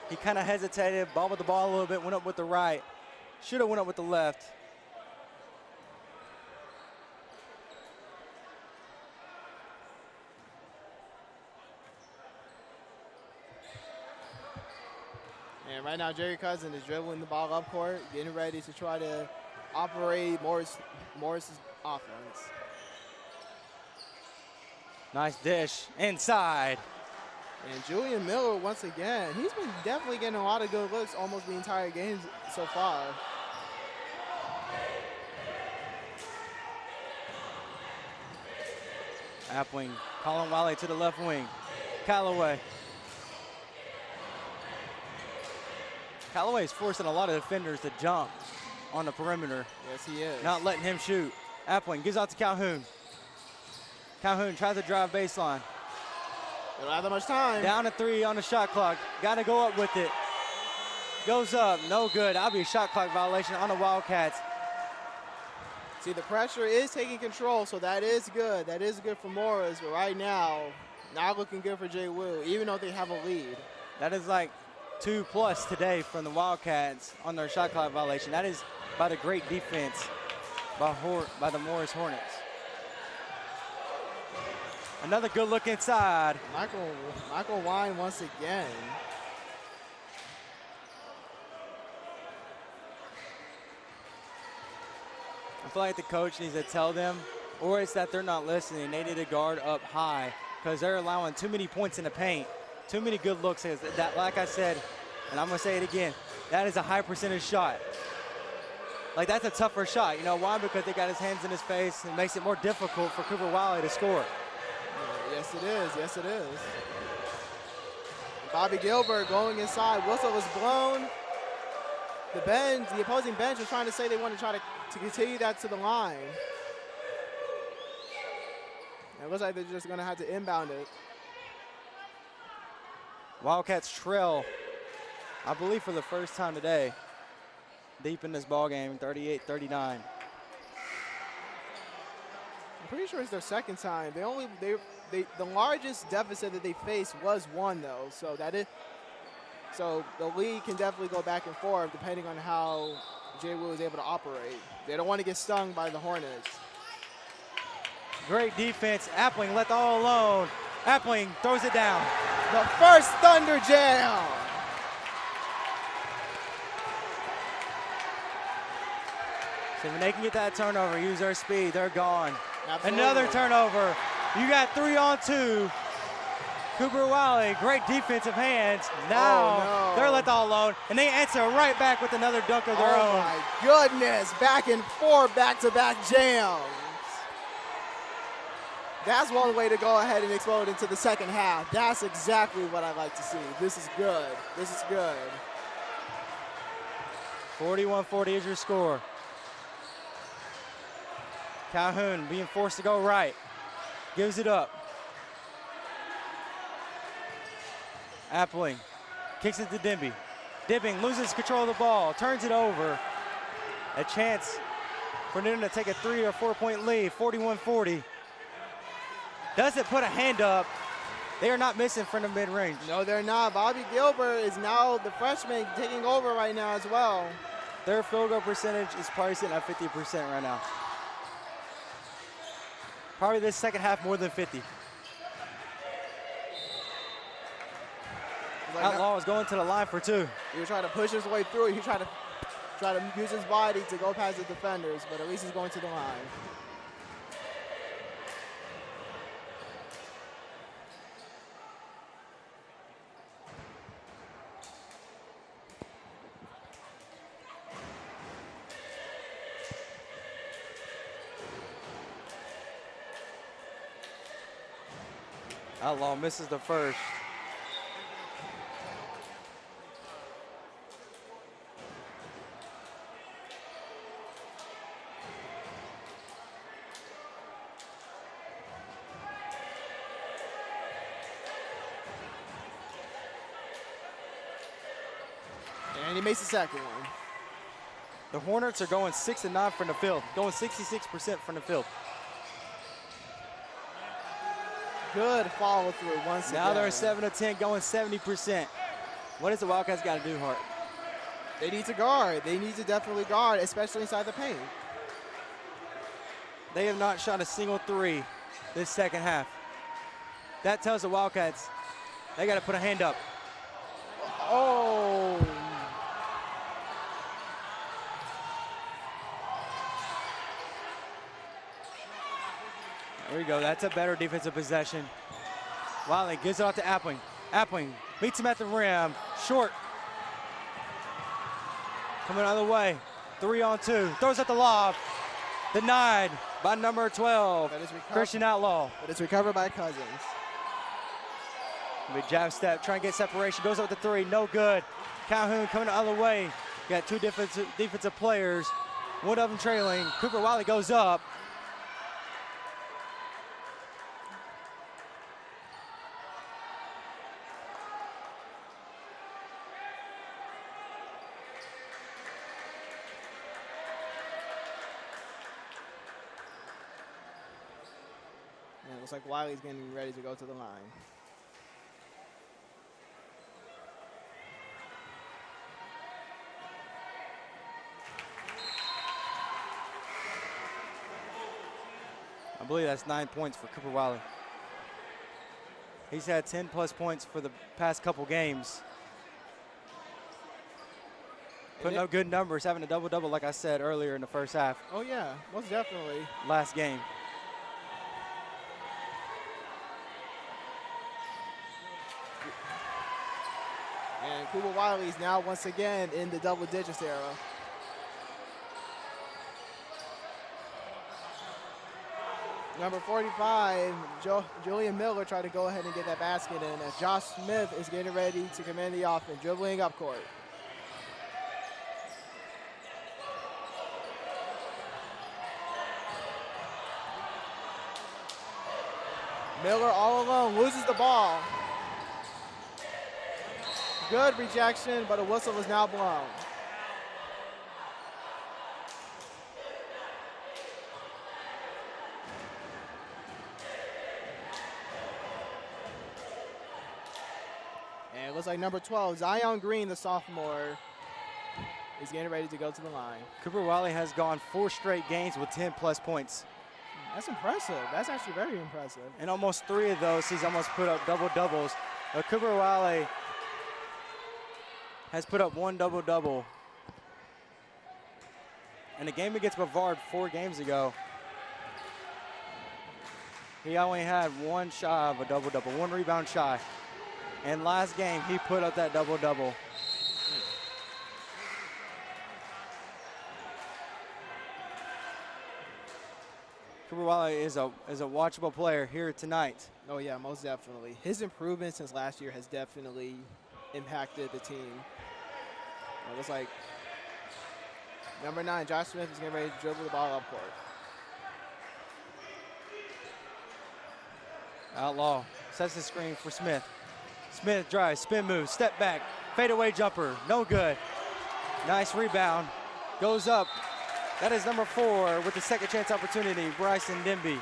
Speaker 1: He kind of hesitated, bobbled the ball a little bit, went up with the right. Should have went up with the left.
Speaker 3: And right now, Jerry Cousins is dribbling the ball up court, getting ready to try to operate Morris's offense.
Speaker 1: Nice dish inside.
Speaker 3: And Julian Miller, once again, he's been definitely getting a lot of good looks almost the entire game so far.
Speaker 1: Appling, Colin Wiley to the left wing. Callaway. Callaway is forcing a lot of defenders to jump on the perimeter.
Speaker 3: Yes, he is.
Speaker 1: Not letting him shoot. Appling gives out to Calhoun. Calhoun tries to drive baseline.
Speaker 3: They don't have that much time.
Speaker 1: Down to 3 on the shot clock. Got to go up with it. Goes up, no good. That'll be a shot clock violation on the Wildcats.
Speaker 3: See, the pressure is taking control, so that is good. That is good for Morris, but right now, not looking good for JWU, even though they have a lead.
Speaker 1: That is like 2+ today from the Wildcats on their shot clock violation. That is by the great defense by the Morris Hornets. Another good look inside.
Speaker 3: Michael Wine once again.
Speaker 1: I feel like the coach needs to tell them, or it's that they're not listening. They need to guard up high because they're allowing too many points in the paint, too many good looks. That, like I said, and I'm going to say it again, that is a high percentage shot. Like, that's a tougher shot. You know why? Because they got his hands in his face and it makes it more difficult for Cooper Wiley to score.
Speaker 3: Yes, it is. Yes, it is. Bobby Gilbert going inside. Whistle was blown. The opposing bench was trying to say they want to try to continue that to the line. It looks like they're just going to have to inbound it.
Speaker 1: Wildcats trail, I believe for the first time today, deep in this ball game, 38-39.
Speaker 3: I'm pretty sure it's their second time. The largest deficit that they faced was 1 though, so the league can definitely go back and forth depending on how JWU is able to operate. They don't want to get stung by the Hornets.
Speaker 1: Great defense. Appling left all alone. Appling throws it down.
Speaker 3: The first Thunder Jam.
Speaker 1: So when they can get that turnover, use their speed, they're gone.
Speaker 3: Absolutely.
Speaker 1: Another turnover. You got 3 on 2. Cooper Wiley, great defensive hands. Now they're left all alone, and they answer right back with another dunk of their own.
Speaker 3: Oh my goodness, back and forth, back-to-back jams. That's one way to go ahead and explode into the second half. That's exactly what I like to see. This is good. This is good.
Speaker 1: 41-40 is your score. Calhoun being forced to go right. Gives it up. Appling kicks it to Demby. Dipping, loses control of the ball, turns it over. A chance for Newton to take a 3 or 4 point lead, 41-40. Doesn't put a hand up. They are not missing from the mid-range.
Speaker 3: No, they're not. Bobby Gilbert is now the freshman taking over right now as well.
Speaker 1: Their field goal percentage is probably sitting at 50% right now. Probably this second half more than 50. Outlaw is going to the line for 2.
Speaker 3: He was trying to push his way through. He tried to use his body to go past the defenders, but at least he's going to the line.
Speaker 1: Outlaw misses the first.
Speaker 3: And he makes the second one.
Speaker 1: The Hornets are going 6 and 9 from the field, going 66% from the field.
Speaker 3: Good follow through once again.
Speaker 1: Now they're 7 of 10, going 70%. What does the Wildcats got to do, Hart?
Speaker 3: They need to guard. They need to definitely guard, especially inside the paint.
Speaker 1: They have not shot a single 3 this second half. That tells the Wildcats they got to put a hand up.
Speaker 3: Oh.
Speaker 1: There we go. That's a better defensive possession. Wiley gives it off to Appling. Appling meets him at the rim. Short. Coming out of the way. 3 on 2. Throws at the lob. Denied by number 12, Christian Outlaw.
Speaker 3: But it's recovered by Cousins.
Speaker 1: Big jab step, trying to get separation. Goes up to 3. No good. Calhoun coming the other way. Got 2 defensive players. One of them trailing. Cooper Wiley goes up.
Speaker 3: Looks like Wiley's getting ready to go to the line.
Speaker 1: I believe that's 9 points for Cooper Wiley. He's had 10 plus points for the past couple games. Putting up good numbers, having a double-double like I said earlier in the first half.
Speaker 3: Oh yeah, most definitely.
Speaker 1: Last game.
Speaker 3: And Cooper Wiley's now once again in the double digits era. Number 45, Julian Miller tried to go ahead and get that basket in as Josh Smith is getting ready to command the offense, dribbling up court. Miller all alone, loses the ball. Good rejection, but a whistle is now blown. And it looks like number 12, Zion Green, the sophomore, is getting ready to go to the line.
Speaker 1: Cooper Wiley has gone 4 straight games with 10 plus points.
Speaker 3: That's impressive. That's actually very impressive.
Speaker 1: In almost 3 of those, he's almost put up double-doubles. Cooper Wiley has put up 1 double-double. In the game against Brevard 4 games ago, he only had 1 shy of a double-double, 1 rebound shy. And last game, he put up that double-double. Cooper Wiley is a watchable player here tonight.
Speaker 3: Oh yeah, most definitely. His improvement since last year has definitely impacted the team. It looks like number 9, Josh Smith, is getting ready to dribble the ball up court.
Speaker 1: Outlaw sets the screen for Smith. Smith drives, spin move, step back, fadeaway jumper, no good. Nice rebound, goes up. That is number 4 with the second chance opportunity, Bryson Denby.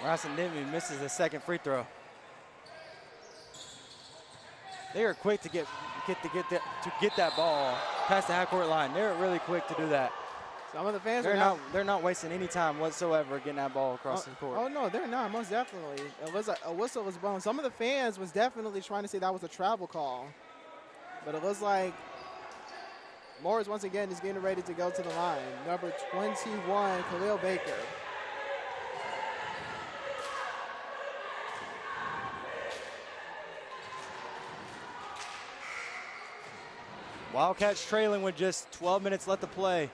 Speaker 1: Bryson Denby misses the second free throw. They are quick to get that ball past the half-court line. They're really quick to do that.
Speaker 3: Some of the fans
Speaker 1: they're not wasting any time whatsoever getting that ball across the court.
Speaker 3: Oh no, they're not. Most definitely. A whistle was blown. Some of the fans was definitely trying to say that was a travel call, but it looks like Morris once again is getting ready to go to the line. Number 21, Khalil Baker.
Speaker 1: Wildcats trailing with just 12 minutes left to play.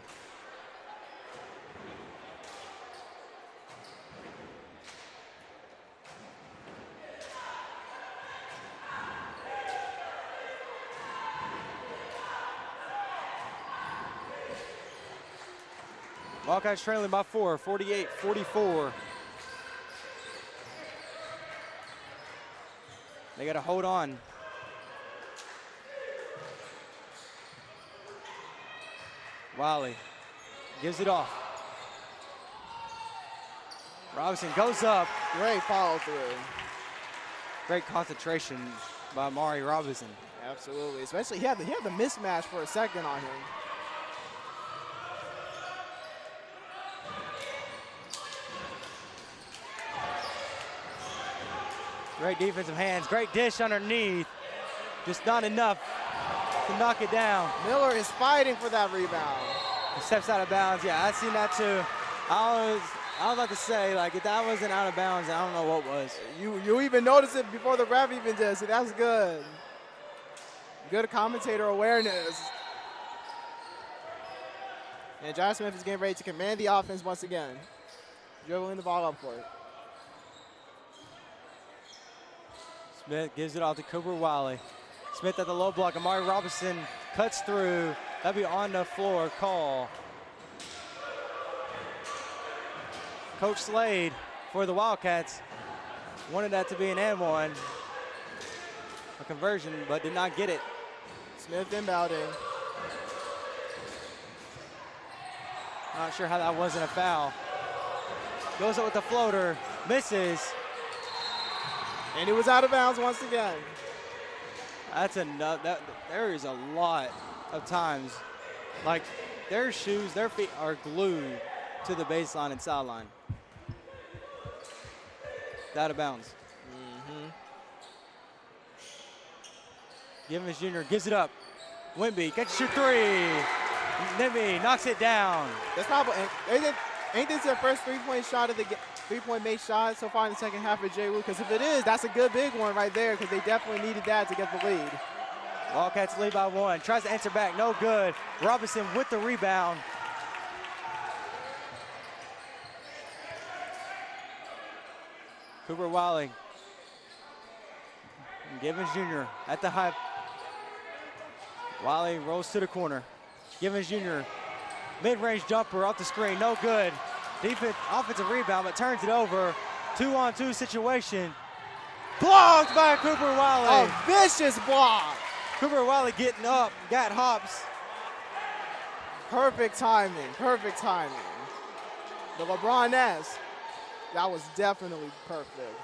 Speaker 1: Wildcats trailing by 4, 48-44. They got to hold on. Wiley gives it off. Robinson goes up.
Speaker 3: Great follow through.
Speaker 1: Great concentration by Amari Robinson.
Speaker 3: Absolutely. Especially he had the mismatch for a second on him.
Speaker 1: Great defensive hands. Great dish underneath. Just not enough to knock it down.
Speaker 3: Miller is fighting for that rebound.
Speaker 1: He steps out of bounds. Yeah, I seen that too. I was about to say, like, if that wasn't out of bounds, I don't know what was.
Speaker 3: You even noticed it before the ref even did, so that's good. Good commentator awareness. And Josh Smith is getting ready to command the offense once again. Dribbling the ball up court.
Speaker 1: Smith gives it off to Cooper Wiley. Smith at the low block. Amari Robinson cuts through. That'll be on the floor call. Coach Slade for the Wildcats wanted that to be an and one. A conversion, but did not get it.
Speaker 3: Smith inbounding.
Speaker 1: Not sure how that wasn't a foul. Goes up with the floater, misses.
Speaker 3: And he was out of bounds once again.
Speaker 1: That's enough. There is a lot of times, like their shoes, their feet are glued to the baseline and sideline. Out of bounds. Givens Jr. gives it up. Wimby catches your three. Wimby knocks it down.
Speaker 3: That's probably ain't this their first three-point shot of the three-point made shot so far in the second half of JWU? Because if it is, that's a good big one right there because they definitely needed that to get the lead.
Speaker 1: Wildcats lead by 1. Tries to answer back, no good. Robinson with the rebound. Cooper Wiley. Givens Jr. at the high. Wiley rolls to the corner. Givens Jr. Mid-range jumper off the screen, no good. Defense, offensive rebound, but turns it over. 2-on-2 situation. Blocked by Cooper Wiley.
Speaker 3: A vicious block.
Speaker 1: Cooper Wiley getting up, got hops.
Speaker 3: Perfect timing, perfect timing. The LeBron-esque, that was definitely perfect.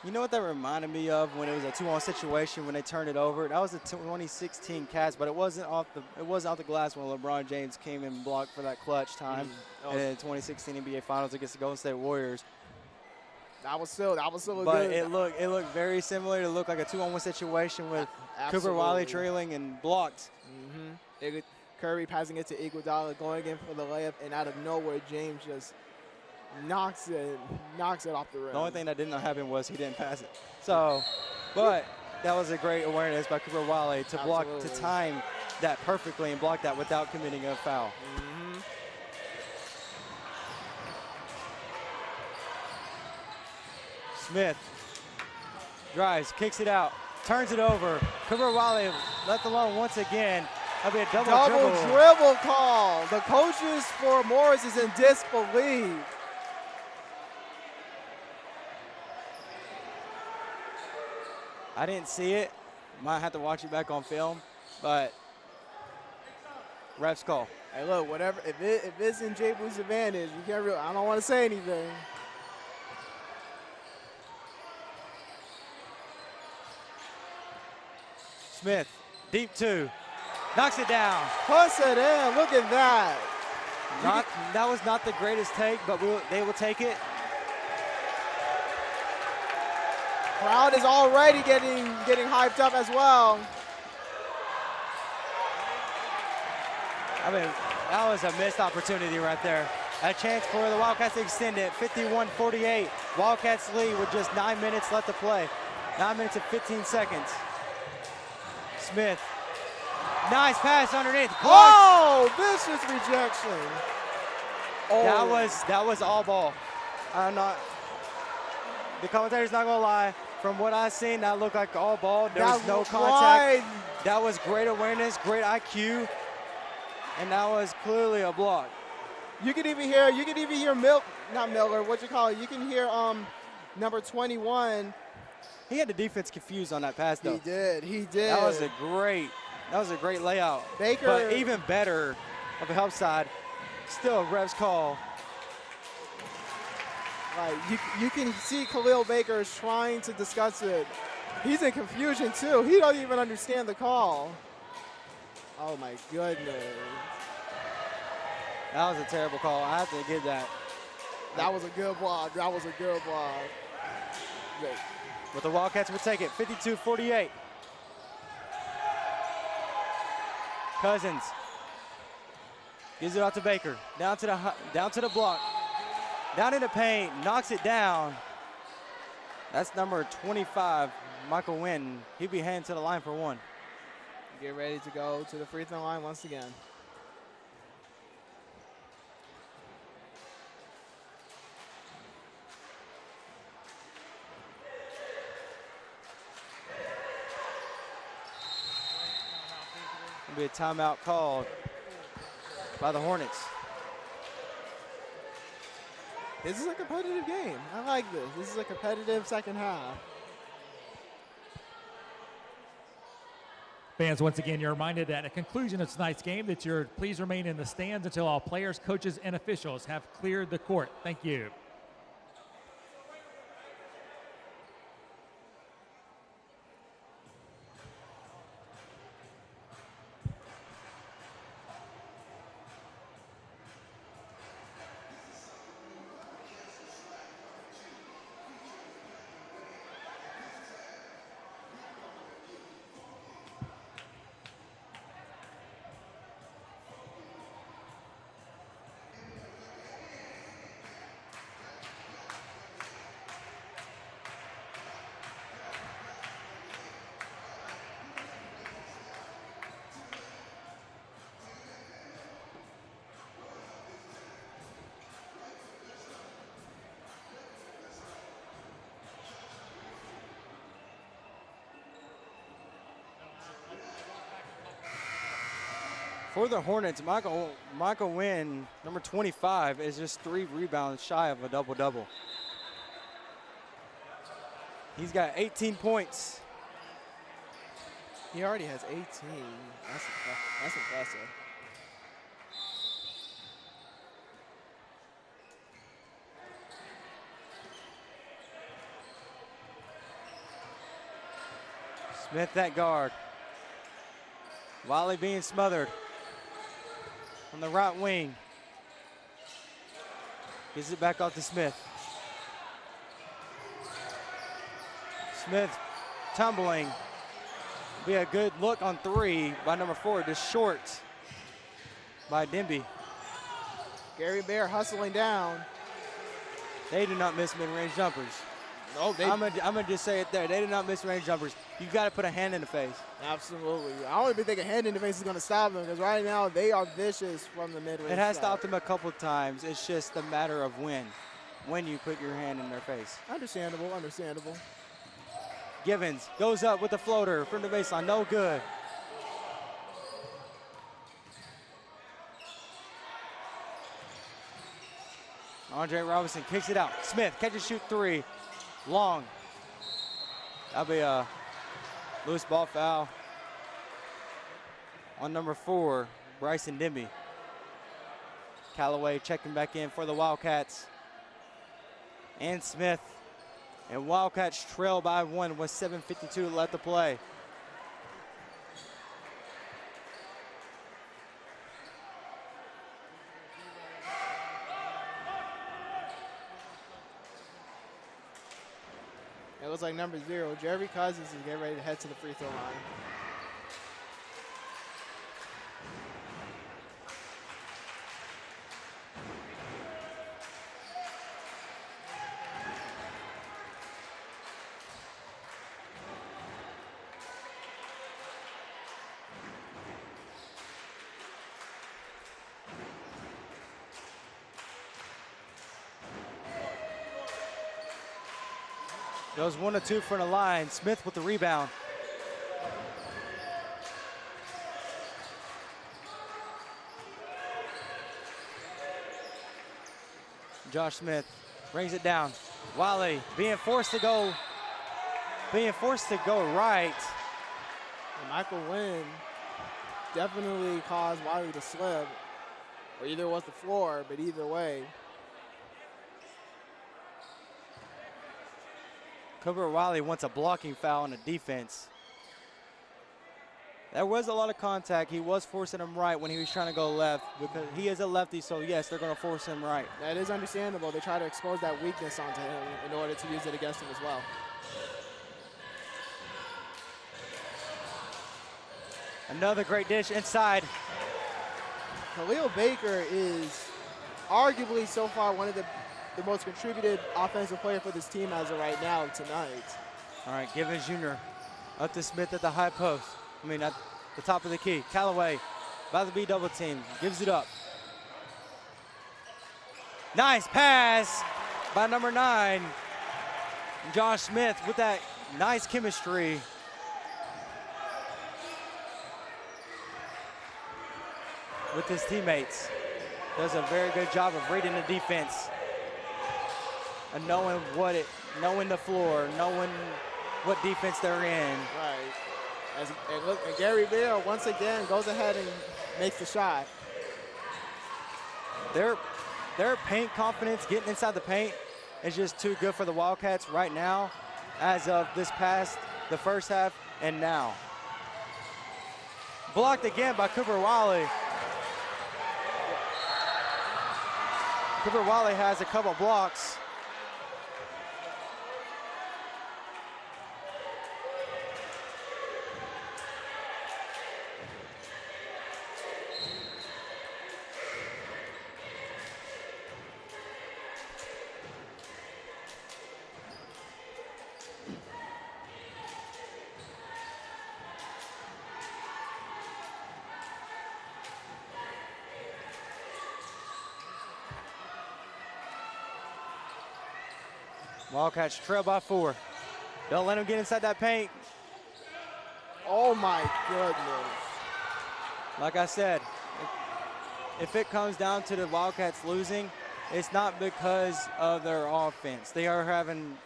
Speaker 1: You know what that reminded me of when it was a 2-on situation when they turned it over? That was the 2016 Cavs, but it wasn't off the glass when LeBron James came and blocked for that clutch time in the 2016 NBA Finals against the Golden State Warriors.
Speaker 3: That was still
Speaker 1: but
Speaker 3: good.
Speaker 1: It looked very similar. It looked like a 2-on-1 situation with Cooper Wiley trailing and blocked.
Speaker 3: Kirby passing it to Iguodala, going in for the layup, and out of nowhere, James just knocks it off the rim.
Speaker 1: The only thing that didn't happen was he didn't pass it. So, but that was a great awareness by Cooper Wale to block, to time that perfectly and block that without committing a foul.
Speaker 3: Mm-hmm.
Speaker 1: Smith drives, kicks it out, turns it over. Cooper Wale left alone once again. That'll be a double
Speaker 3: dribble call. The coaches for Morris is in disbelief.
Speaker 1: I didn't see it. Might have to watch it back on film, but ref's call.
Speaker 3: Hey, look, whatever. If it's in JWU's advantage, you can't really. I don't want to say anything.
Speaker 1: Smith, deep two, knocks it down.
Speaker 3: Puts it in. Look at that.
Speaker 1: That was not the greatest take, but they will take it.
Speaker 3: Crowd is already getting hyped up as well.
Speaker 1: I mean, that was a missed opportunity right there. A chance for the Wildcats to extend it, 51-48. Wildcats lead with just 9 minutes left to play. 9 minutes and 15 seconds. Smith, nice pass underneath.
Speaker 3: Oh, vicious rejection. Oh.
Speaker 1: That was all ball. The commentator's not gonna lie. From what I've seen, that looked like all ball. There was no contact. That was great awareness, great IQ, and that was clearly a block.
Speaker 3: You can even hear not Miller, what you call it? You can hear number 21.
Speaker 1: He had the defense confused on that pass, though.
Speaker 3: He did.
Speaker 1: That was a great layout.
Speaker 3: Baker,
Speaker 1: but even better of a help side, still a ref's call.
Speaker 3: Like you can see Khalil Baker is trying to discuss it. He's in confusion too. He don't even understand the call. Oh my goodness.
Speaker 1: That was a terrible call. I have to give that.
Speaker 3: That was a good block. Great.
Speaker 1: But the Wildcats would take it, 52-48. Cousins gives it out to Baker. Down to the block. Down in the paint, knocks it down. That's number 25, Michael Wynn. He'll be heading to the line for one.
Speaker 3: Get ready to go to the free throw line once again.
Speaker 1: There'll be a timeout called by the Hornets.
Speaker 3: This is a competitive game. I like this. This is a competitive second half.
Speaker 2: Fans, once again, you're reminded that at the conclusion of tonight's game that you're please remain in the stands until all players, coaches, and officials have cleared the court. Thank you.
Speaker 1: For the Hornets, Michael Wynn, number 25, is just 3 rebounds shy of a double-double. He's got 18 points.
Speaker 3: He already has 18. That's impressive.
Speaker 1: Smith that guard. Wiley being smothered on the right wing. Gives it back off to Smith. Smith tumbling. Be a good look on 3 by number 4, just short. by Demby.
Speaker 3: Gary Bear hustling down.
Speaker 1: They do not miss mid-range jumpers.
Speaker 3: No, they
Speaker 1: I'm gonna just say it there. They did not miss range jumpers. You got to put a hand in the face.
Speaker 3: absolutely. I don't even think a hand in the face is going to stop them because right now they are vicious from the mid-range.
Speaker 1: It has
Speaker 3: side.
Speaker 1: stopped them a couple of times. It's just a matter of when you put your hand in their face.
Speaker 3: Understandable, understandable.
Speaker 1: Givens goes up with the floater from the baseline. No good. Andre Robinson kicks it out. Smith catches, shoot three. Long. That'll be a loose ball foul on number 4, Bryson Demby. Callaway checking back in for the Wildcats. And Smith. And Wildcats trail by 1 with 7:52 left to play.
Speaker 3: It looks like number 0, Jerry Cousins, is getting ready to head to the free throw line.
Speaker 1: Goes 1 of 2 from the line. Smith with the rebound. Josh Smith brings it down. Wiley being forced to go right.
Speaker 3: And Michael Wynn definitely caused Wiley to slip, or either it was the floor, but either way.
Speaker 1: Cooper Wiley wants a blocking foul on the defense. There was a lot of contact. He was forcing him right when he was trying to go left because he is a lefty, so yes, they're going to force him right.
Speaker 3: That is understandable. They try to expose that weakness onto him in order to use it against him as well.
Speaker 1: Another great dish inside.
Speaker 3: Khalil Baker is arguably so far one of the most contributed offensive player for this team as of right now tonight.
Speaker 1: All right, Givens Jr. up to Smith at the high post. I mean, at the top of the key. Callaway by the B double team, gives it up. Nice pass by number 9, Josh Smith, with that nice chemistry. With his teammates. Does a very good job of reading the defense. And knowing the floor, knowing what defense they're in.
Speaker 3: Right. And Gary Bear once again goes ahead and makes the shot.
Speaker 1: Their paint confidence, getting inside the paint, is just too good for the Wildcats right now, as of the first half and now. Blocked again by Cooper Wiley. Cooper Wiley has a couple blocks. Wildcats trail by 4. Don't let them get inside that paint.
Speaker 3: Oh my goodness.
Speaker 1: Like I said, if it comes down to the Wildcats losing, it's not because of their offense. They're having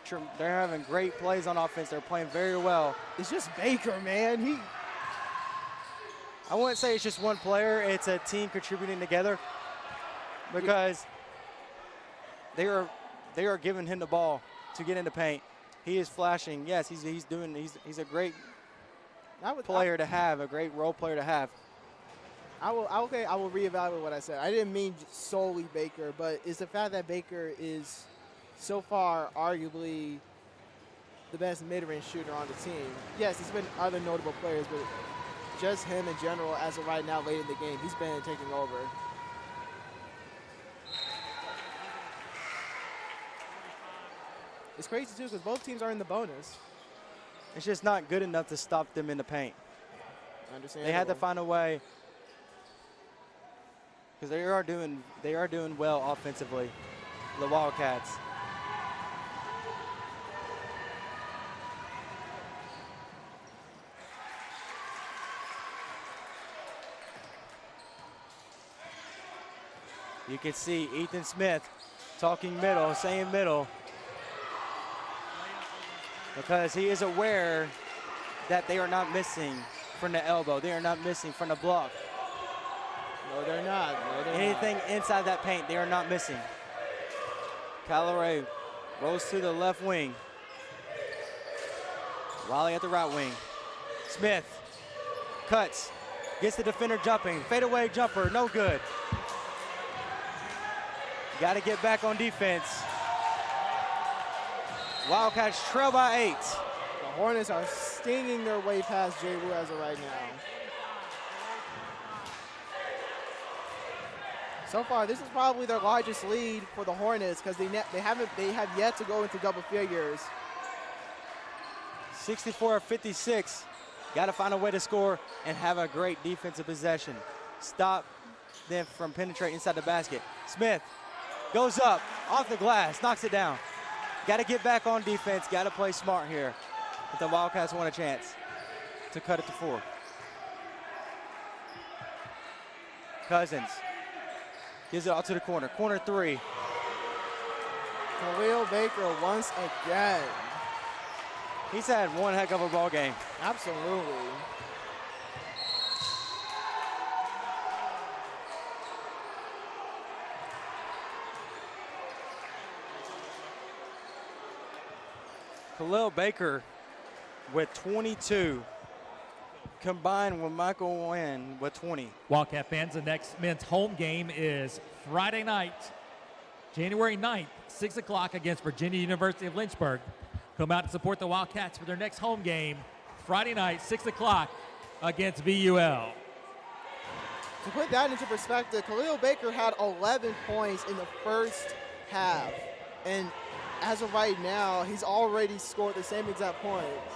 Speaker 1: great plays on offense. They're playing very well.
Speaker 3: It's just Baker, man.
Speaker 1: I wouldn't say it's just one player. It's a team contributing together because they are giving him the ball to get in the paint. He is flashing. Yes, he's a great player to have, a great role player to have.
Speaker 3: I will reevaluate what I said. I didn't mean solely Baker, but it's the fact that Baker is so far arguably the best mid-range shooter on the team. Yes, there's been other notable players, but just him in general as of right now late in the game. He's been taking over. It's crazy, too, because both teams are in the bonus.
Speaker 1: It's just not good enough to stop them in the paint.
Speaker 3: Understandable.
Speaker 1: They had to find a way, because they are doing well offensively, the Wildcats. You can see Ethan Smith talking middle, saying middle, because he is aware that they are not missing from the elbow. They are not missing from the block.
Speaker 3: No, they're not. No, they're
Speaker 1: Anything
Speaker 3: not.
Speaker 1: inside that paint, they are not missing. Callaway rolls to the left wing. Riley at the right wing. Smith cuts, gets the defender jumping. Fadeaway jumper, no good. Got to get back on defense. Wildcats trail by 8.
Speaker 3: The Hornets are stinging their way past JWU as of right now. So far, this is probably their largest lead for the Hornets because they have yet to go into double figures.
Speaker 1: 64-56. Got to find a way to score and have a great defensive possession. Stop them from penetrating inside the basket. Smith goes up, off the glass, knocks it down. Got to get back on defense, got to play smart here. But the Wildcats want a chance to cut it to 4. Cousins gives it out to the corner. Corner 3.
Speaker 3: Khalil Baker once again.
Speaker 1: He's had one heck of a ball game.
Speaker 3: Absolutely.
Speaker 1: Khalil Baker with 22, combined with Michael Nguyen with 20.
Speaker 2: Wildcat fans, the next men's home game is Friday night, January 9th, 6 o'clock against Virginia University of Lynchburg. Come out to support the Wildcats for their next home game, Friday night, 6 o'clock against VUL.
Speaker 3: To put that into perspective, Khalil Baker had 11 points in the first half. And as of right now, he's already scored the same exact points.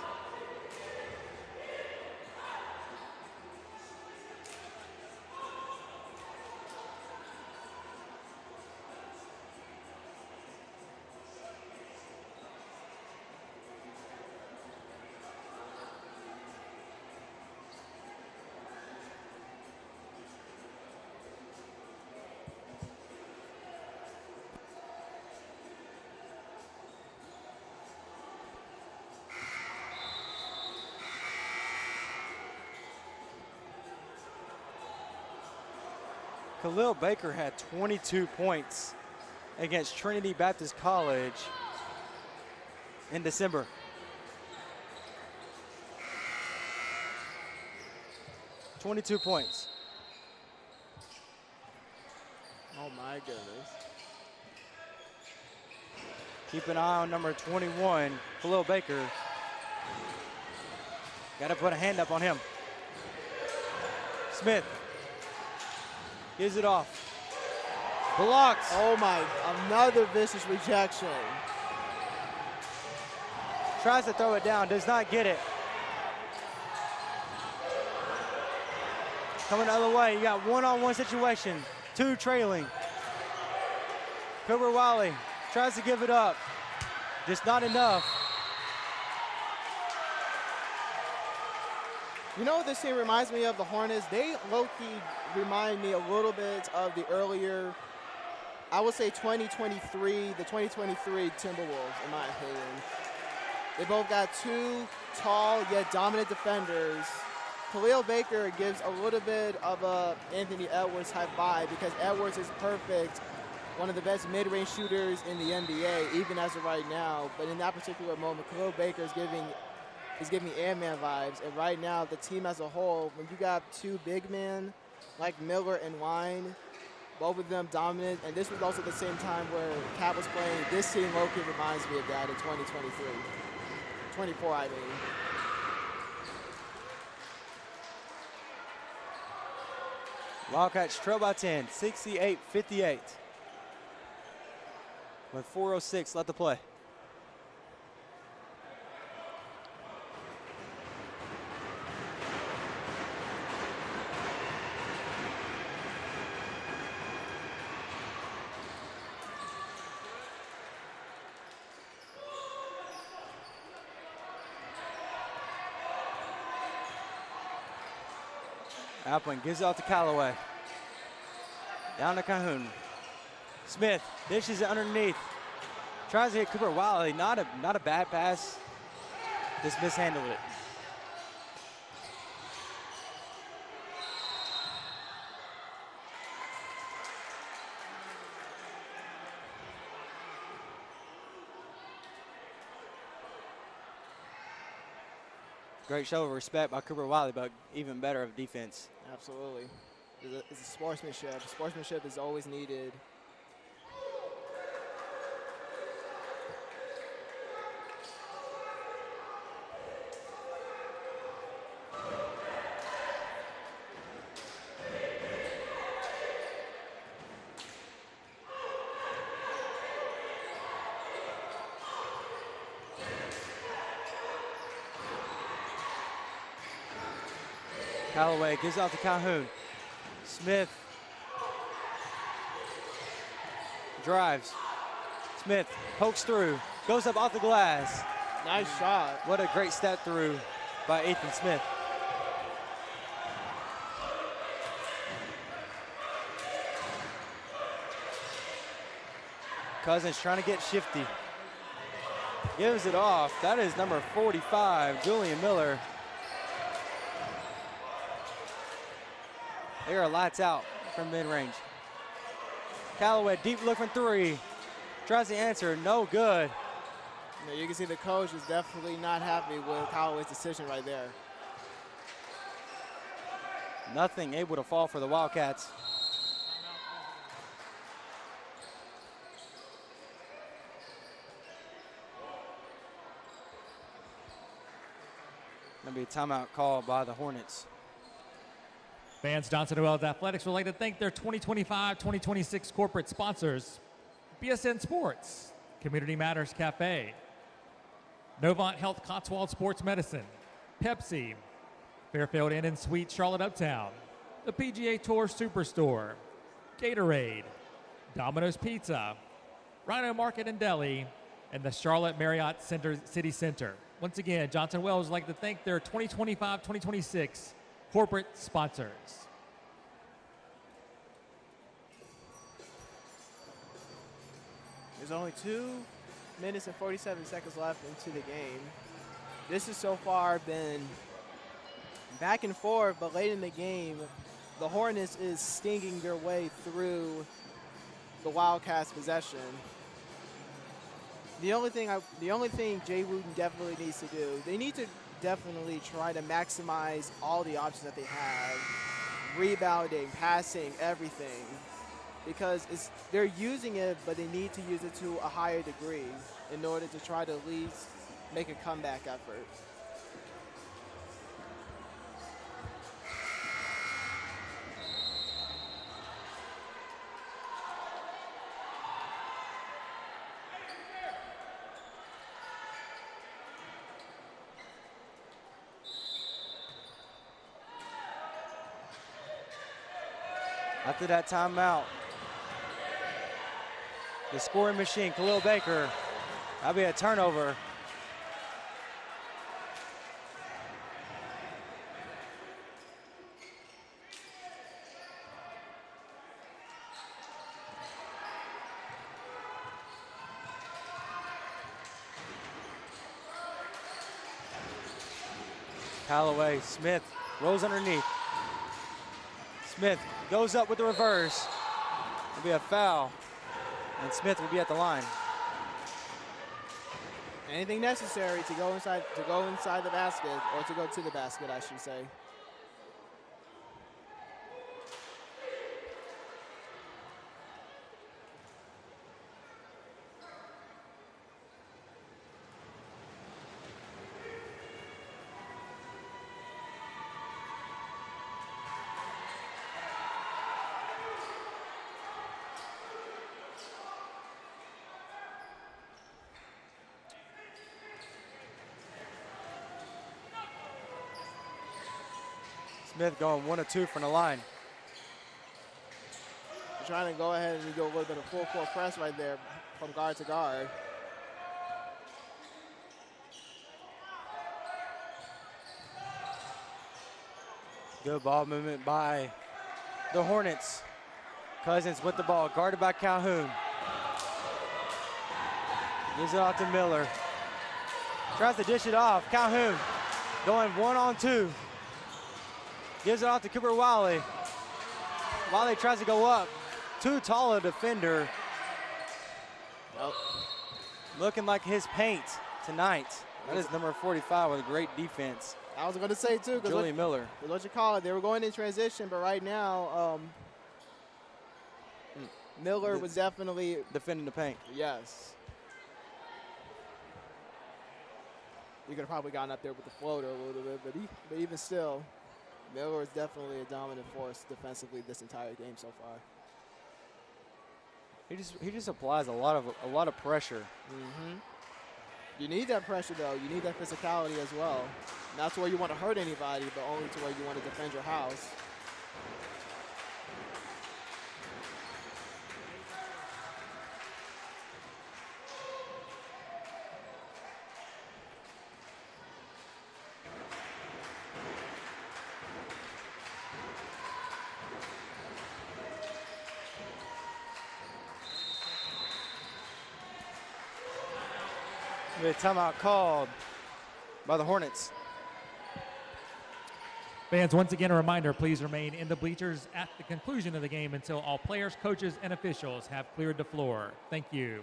Speaker 1: Khalil Baker had 22 points against Trinity Baptist College in December. "22 points.
Speaker 3: Oh my goodness.
Speaker 1: Keep an eye on number 21, Khalil Baker. Got to put a hand up on him. Smith gives it off. Blocked.
Speaker 3: Oh my, another vicious rejection.
Speaker 1: Tries to throw it down, does not get it. Coming the other way, you got one-on-one situation. 2 trailing. Cooper Wiley tries to give it up. Just not enough.
Speaker 3: You know what this team reminds me of, the Hornets? They low-key remind me a little bit of the earlier, I would say the 2023 Timberwolves, in my opinion. They both got 2 tall yet dominant defenders. Khalil Baker gives a little bit of a Anthony Edwards type vibe because Edwards is perfect, one of the best mid-range shooters in the NBA, even as of right now. But in that particular moment, Khalil Baker is giving me Ant-Man vibes. And right now, the team as a whole, when you got 2 big men like Miller and Wine, both of them dominant, and this was also the same time where Cat was playing. This team low-key reminds me of that in 2023. 24, I mean.
Speaker 1: Wildcats trail by 10, 68-58. With 4:06 left to play. Appling gives it out to Callaway. Down to Cahoon. Smith dishes it underneath. Tries to hit Cooper Wiley. Not a bad pass. Just mishandled it. Great show of respect by Cooper Wiley, but even better of defense.
Speaker 3: Absolutely. It's a sportsmanship. Sportsmanship is always needed.
Speaker 1: Callaway gives out to Calhoun. Smith drives. Smith pokes through, goes up off the glass.
Speaker 3: Nice shot.
Speaker 1: What a great step through by Ethan Smith. Cousins trying to get shifty. Gives it off. That is number 45, Julian Miller. They are lights out from mid-range. Callaway, deep look from three. Tries to answer, no good.
Speaker 3: You can see the coach is definitely not happy with Callaway's decision right there.
Speaker 1: Nothing able to fall for the Wildcats. Gonna be a timeout call by the Hornets.
Speaker 2: Fans, Johnson Wells Athletics would like to thank their 2025-2026 corporate sponsors: BSN Sports, Community Matters Cafe, Novant Health Cotswold Sports Medicine, Pepsi, Fairfield Inn and Suites Charlotte Uptown, the PGA Tour Superstore, Gatorade, Domino's Pizza, Rhino Market and Deli, and the Charlotte Marriott City Center. Once again, Johnson Wells would like to thank their 2025-2026 corporate sponsors.
Speaker 3: There's only 2 minutes and 47 seconds left into the game. This has so far been back and forth, but late in the game, the Hornets is stinging their way through the Wildcats' possession. The only thing JWU definitely needs to do, they need to definitely try to maximize all the options that they have, rebounding, passing, everything, because they're using it, but they need to use it to a higher degree in order to try to at least make a comeback effort.
Speaker 1: After that timeout, the scoring machine, Khalil Baker, that'll be a turnover. Callaway, Smith rolls underneath. Smith goes up with the reverse. It'll be a foul, and Smith will be at the line.
Speaker 3: Anything necessary to go inside the basket, or to go to the basket, I should say.
Speaker 1: Smith going 1 of 2 from the line.
Speaker 3: They're trying to go ahead and do a little bit of full court press right there from guard to guard.
Speaker 1: Good ball movement by the Hornets. Cousins with the ball, guarded by Calhoun. Gives it off to Miller. Tries to dish it off. Calhoun going 1-on-2. Gives it off to Cooper Wiley. Wiley tries to go up. Too tall a defender.
Speaker 3: Nope.
Speaker 1: Looking like his paint tonight. That is number 45 with a great defense.
Speaker 3: I was going to say, too,
Speaker 1: Julian Miller.
Speaker 3: What you call it, they were going in transition, but right now, Miller was definitely
Speaker 1: defending the paint.
Speaker 3: Yes. You could have probably gotten up there with the floater a little bit, but even still, Miller is definitely a dominant force defensively this entire game so far.
Speaker 1: He just applies a lot of pressure.
Speaker 3: Mm-hmm. You need that pressure, though. You need that physicality as well. Not to where you want to hurt anybody, but only to where you want to defend your house.
Speaker 1: A timeout called by the Hornets.
Speaker 2: Fans, once again, a reminder, please remain in the bleachers at the conclusion of the game until all players, coaches, and officials have cleared the floor. Thank you.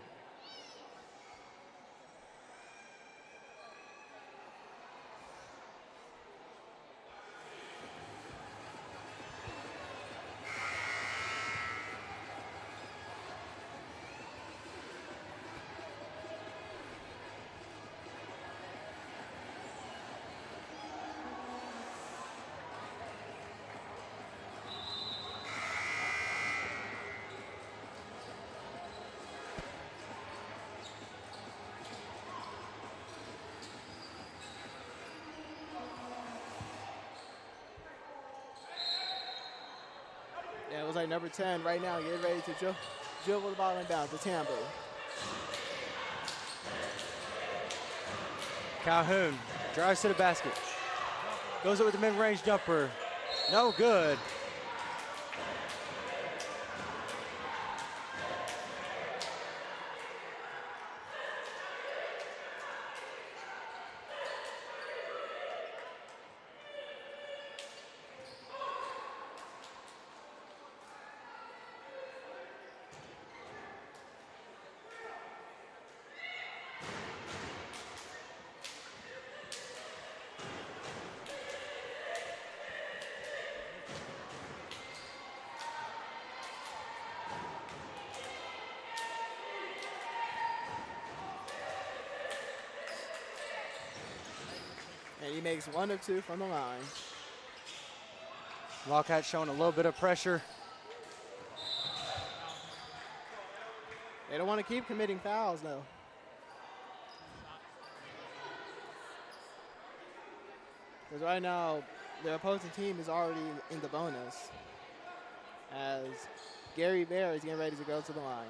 Speaker 3: Yeah, it was like number 10 right now, getting ready to dribble the ball inbound to Tambo.
Speaker 1: Calhoun drives to the basket. Goes up with the mid-range jumper. No good.
Speaker 3: And he makes 1 of 2 from the line.
Speaker 1: Wildcats showing a little bit of pressure.
Speaker 3: They don't want to keep committing fouls, though. Because right now, the opposing team is already in the bonus, as Gary Bear is getting ready to go to the line.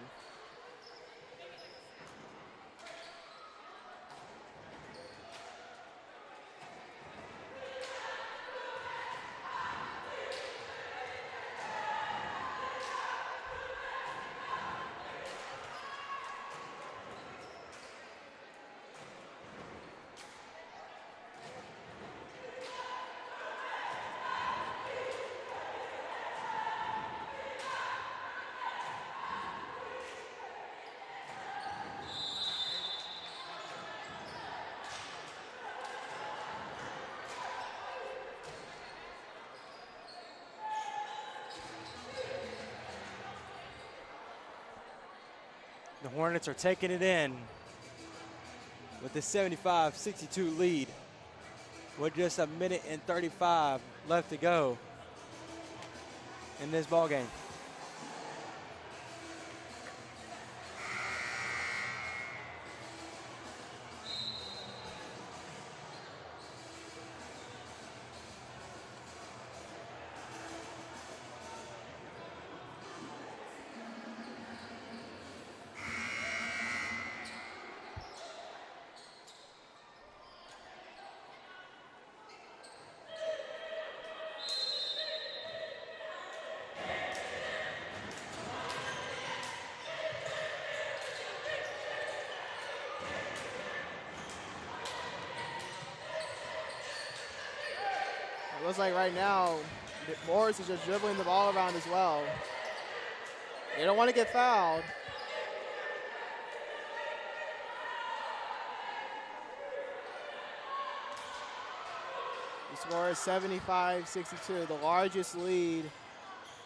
Speaker 1: The Hornets are taking it in with the 75-62 lead with just a minute and 35 left to go in this ball game.
Speaker 3: like right now, Morris is just dribbling the ball around as well. They don't want to get fouled. The score is 75-62, the largest lead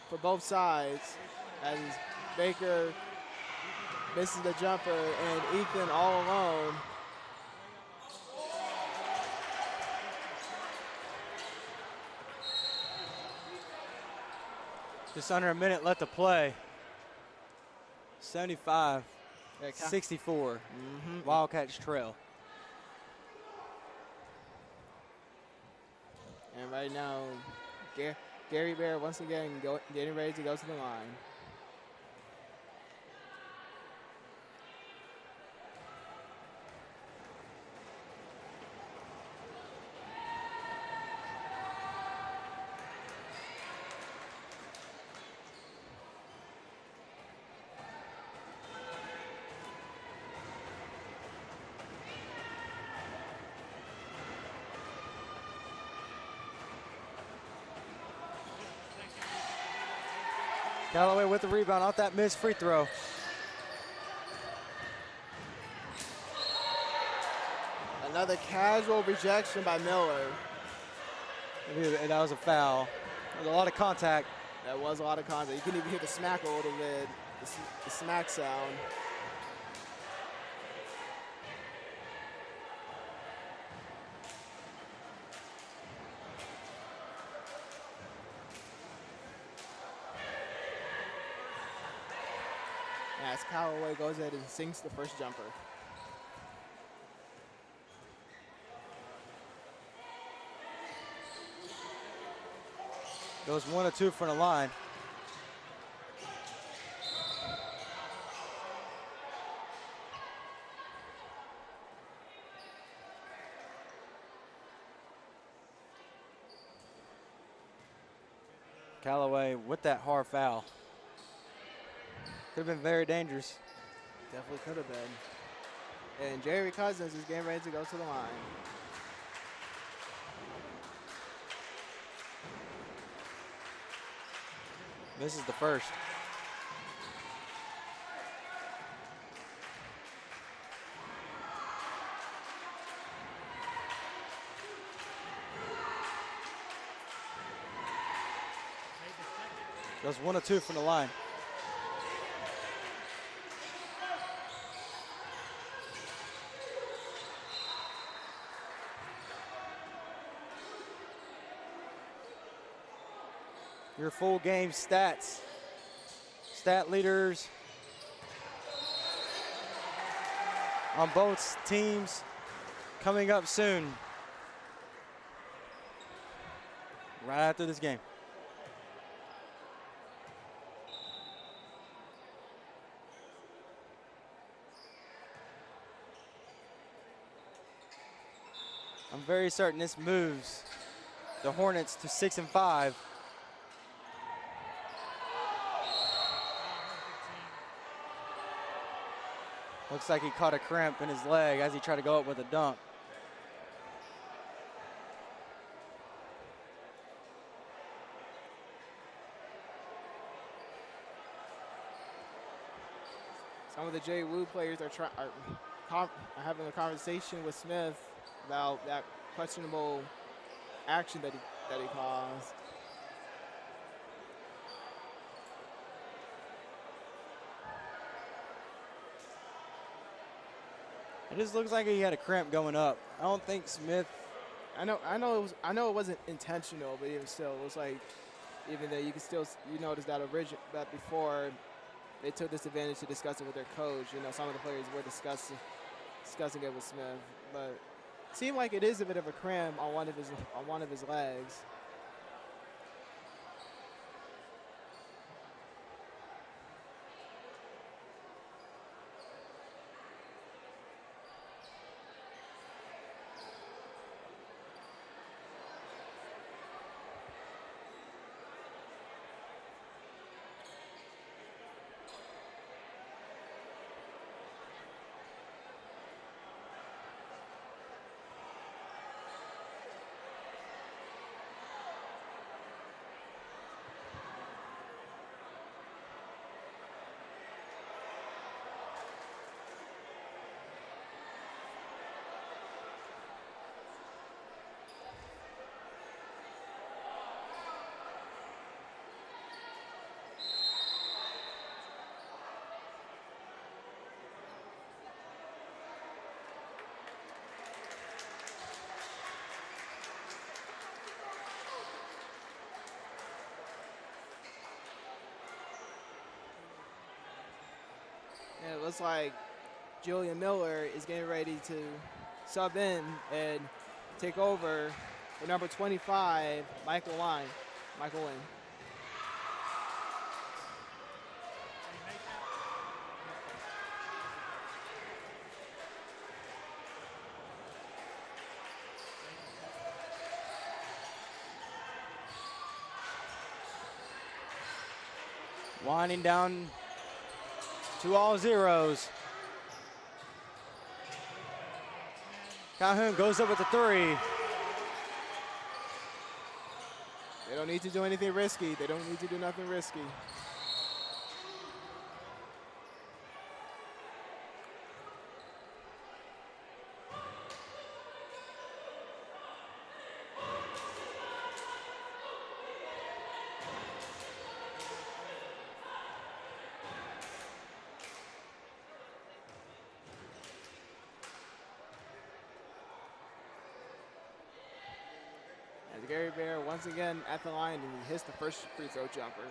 Speaker 3: for both sides, as Baker misses the jumper and Ethan all alone.
Speaker 1: Just under a minute left to play. 75-64. Wildcats trail.
Speaker 3: And right now, Gary Bear once again getting ready to go to the line.
Speaker 1: Callaway with the rebound off that missed free throw.
Speaker 3: Another casual rejection by Miller.
Speaker 1: And that was a foul. There was a lot of contact.
Speaker 3: That was a lot of contact. You couldn't even hear the smack a little bit, the smack sound. As Callaway goes ahead and sinks the first jumper.
Speaker 1: Goes 1 of 2 from the line. Callaway with that hard foul. Could have been very dangerous.
Speaker 3: Definitely could have been. And Jerry Cousins is getting ready to go to the line.
Speaker 1: This is the first. Goes 1 of 2 from the line. Your full game stats, stat leaders on both teams coming up soon, right after this game. I'm very certain this moves the Hornets to 6-5. Looks like he caught a cramp in his leg as he tried to go up with a dunk.
Speaker 3: Some of the JWU players are having a conversation with Smith about that questionable action that he caused.
Speaker 1: It just looks like he had a cramp going up. I don't think Smith.
Speaker 3: I know it wasn't intentional, but even still, it was like, even though you notice that that before they took this advantage to discuss it with their coach. You know, some of the players were discussing it with Smith, but it seemed like it is a bit of a cramp on one of his legs. looks like Julian Miller is getting ready to sub in and take over for number 25, Michael Wynn.
Speaker 1: Winding down to all zeros. Calhoun goes up with the three.
Speaker 3: They don't need to do anything risky. They don't need to do nothing risky. As Gary Bear once again at the line, and he hits the first free throw jumper.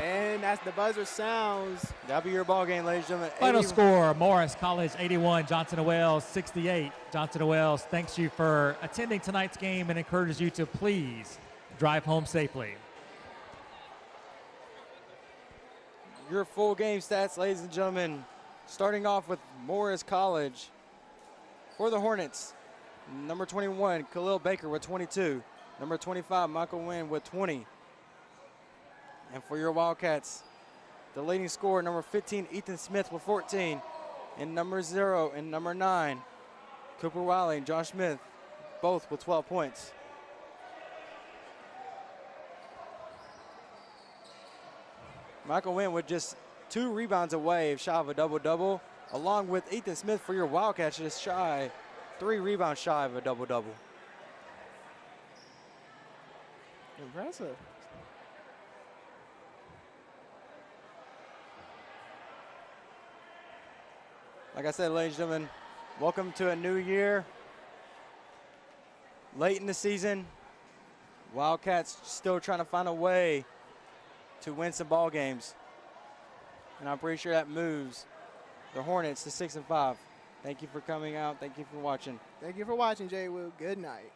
Speaker 3: And as the buzzer sounds,
Speaker 1: That'll be your ball game, ladies and gentlemen.
Speaker 2: Final score, Morris College 81, Johnson & Wales 68. Johnson & Wales thanks you for attending tonight's game and encourages you to please drive home safely.
Speaker 1: Your full game stats, ladies and gentlemen, starting off with Morris College. For the Hornets, number 21, Khalil Baker with 22. Number 25, Michael Wynn with 20. And for your Wildcats, the leading scorer, number 15, Ethan Smith with 14. And number 0 and number 9, Cooper Wiley and John Smith, both with 12 points. Michael Wynn with just 2 rebounds away, shy of a double-double, along with Ethan Smith for your Wildcats, just 3 rebounds shy of a double-double.
Speaker 3: impressive.
Speaker 1: Like I said, ladies and gentlemen, welcome to a new year. Late in the season, Wildcats still trying to find a way to win some ball games. And I'm pretty sure that moves the Hornets to 6-5. Thank you for coming out. Thank you for watching.
Speaker 3: Thank you for watching, JWU. Good night.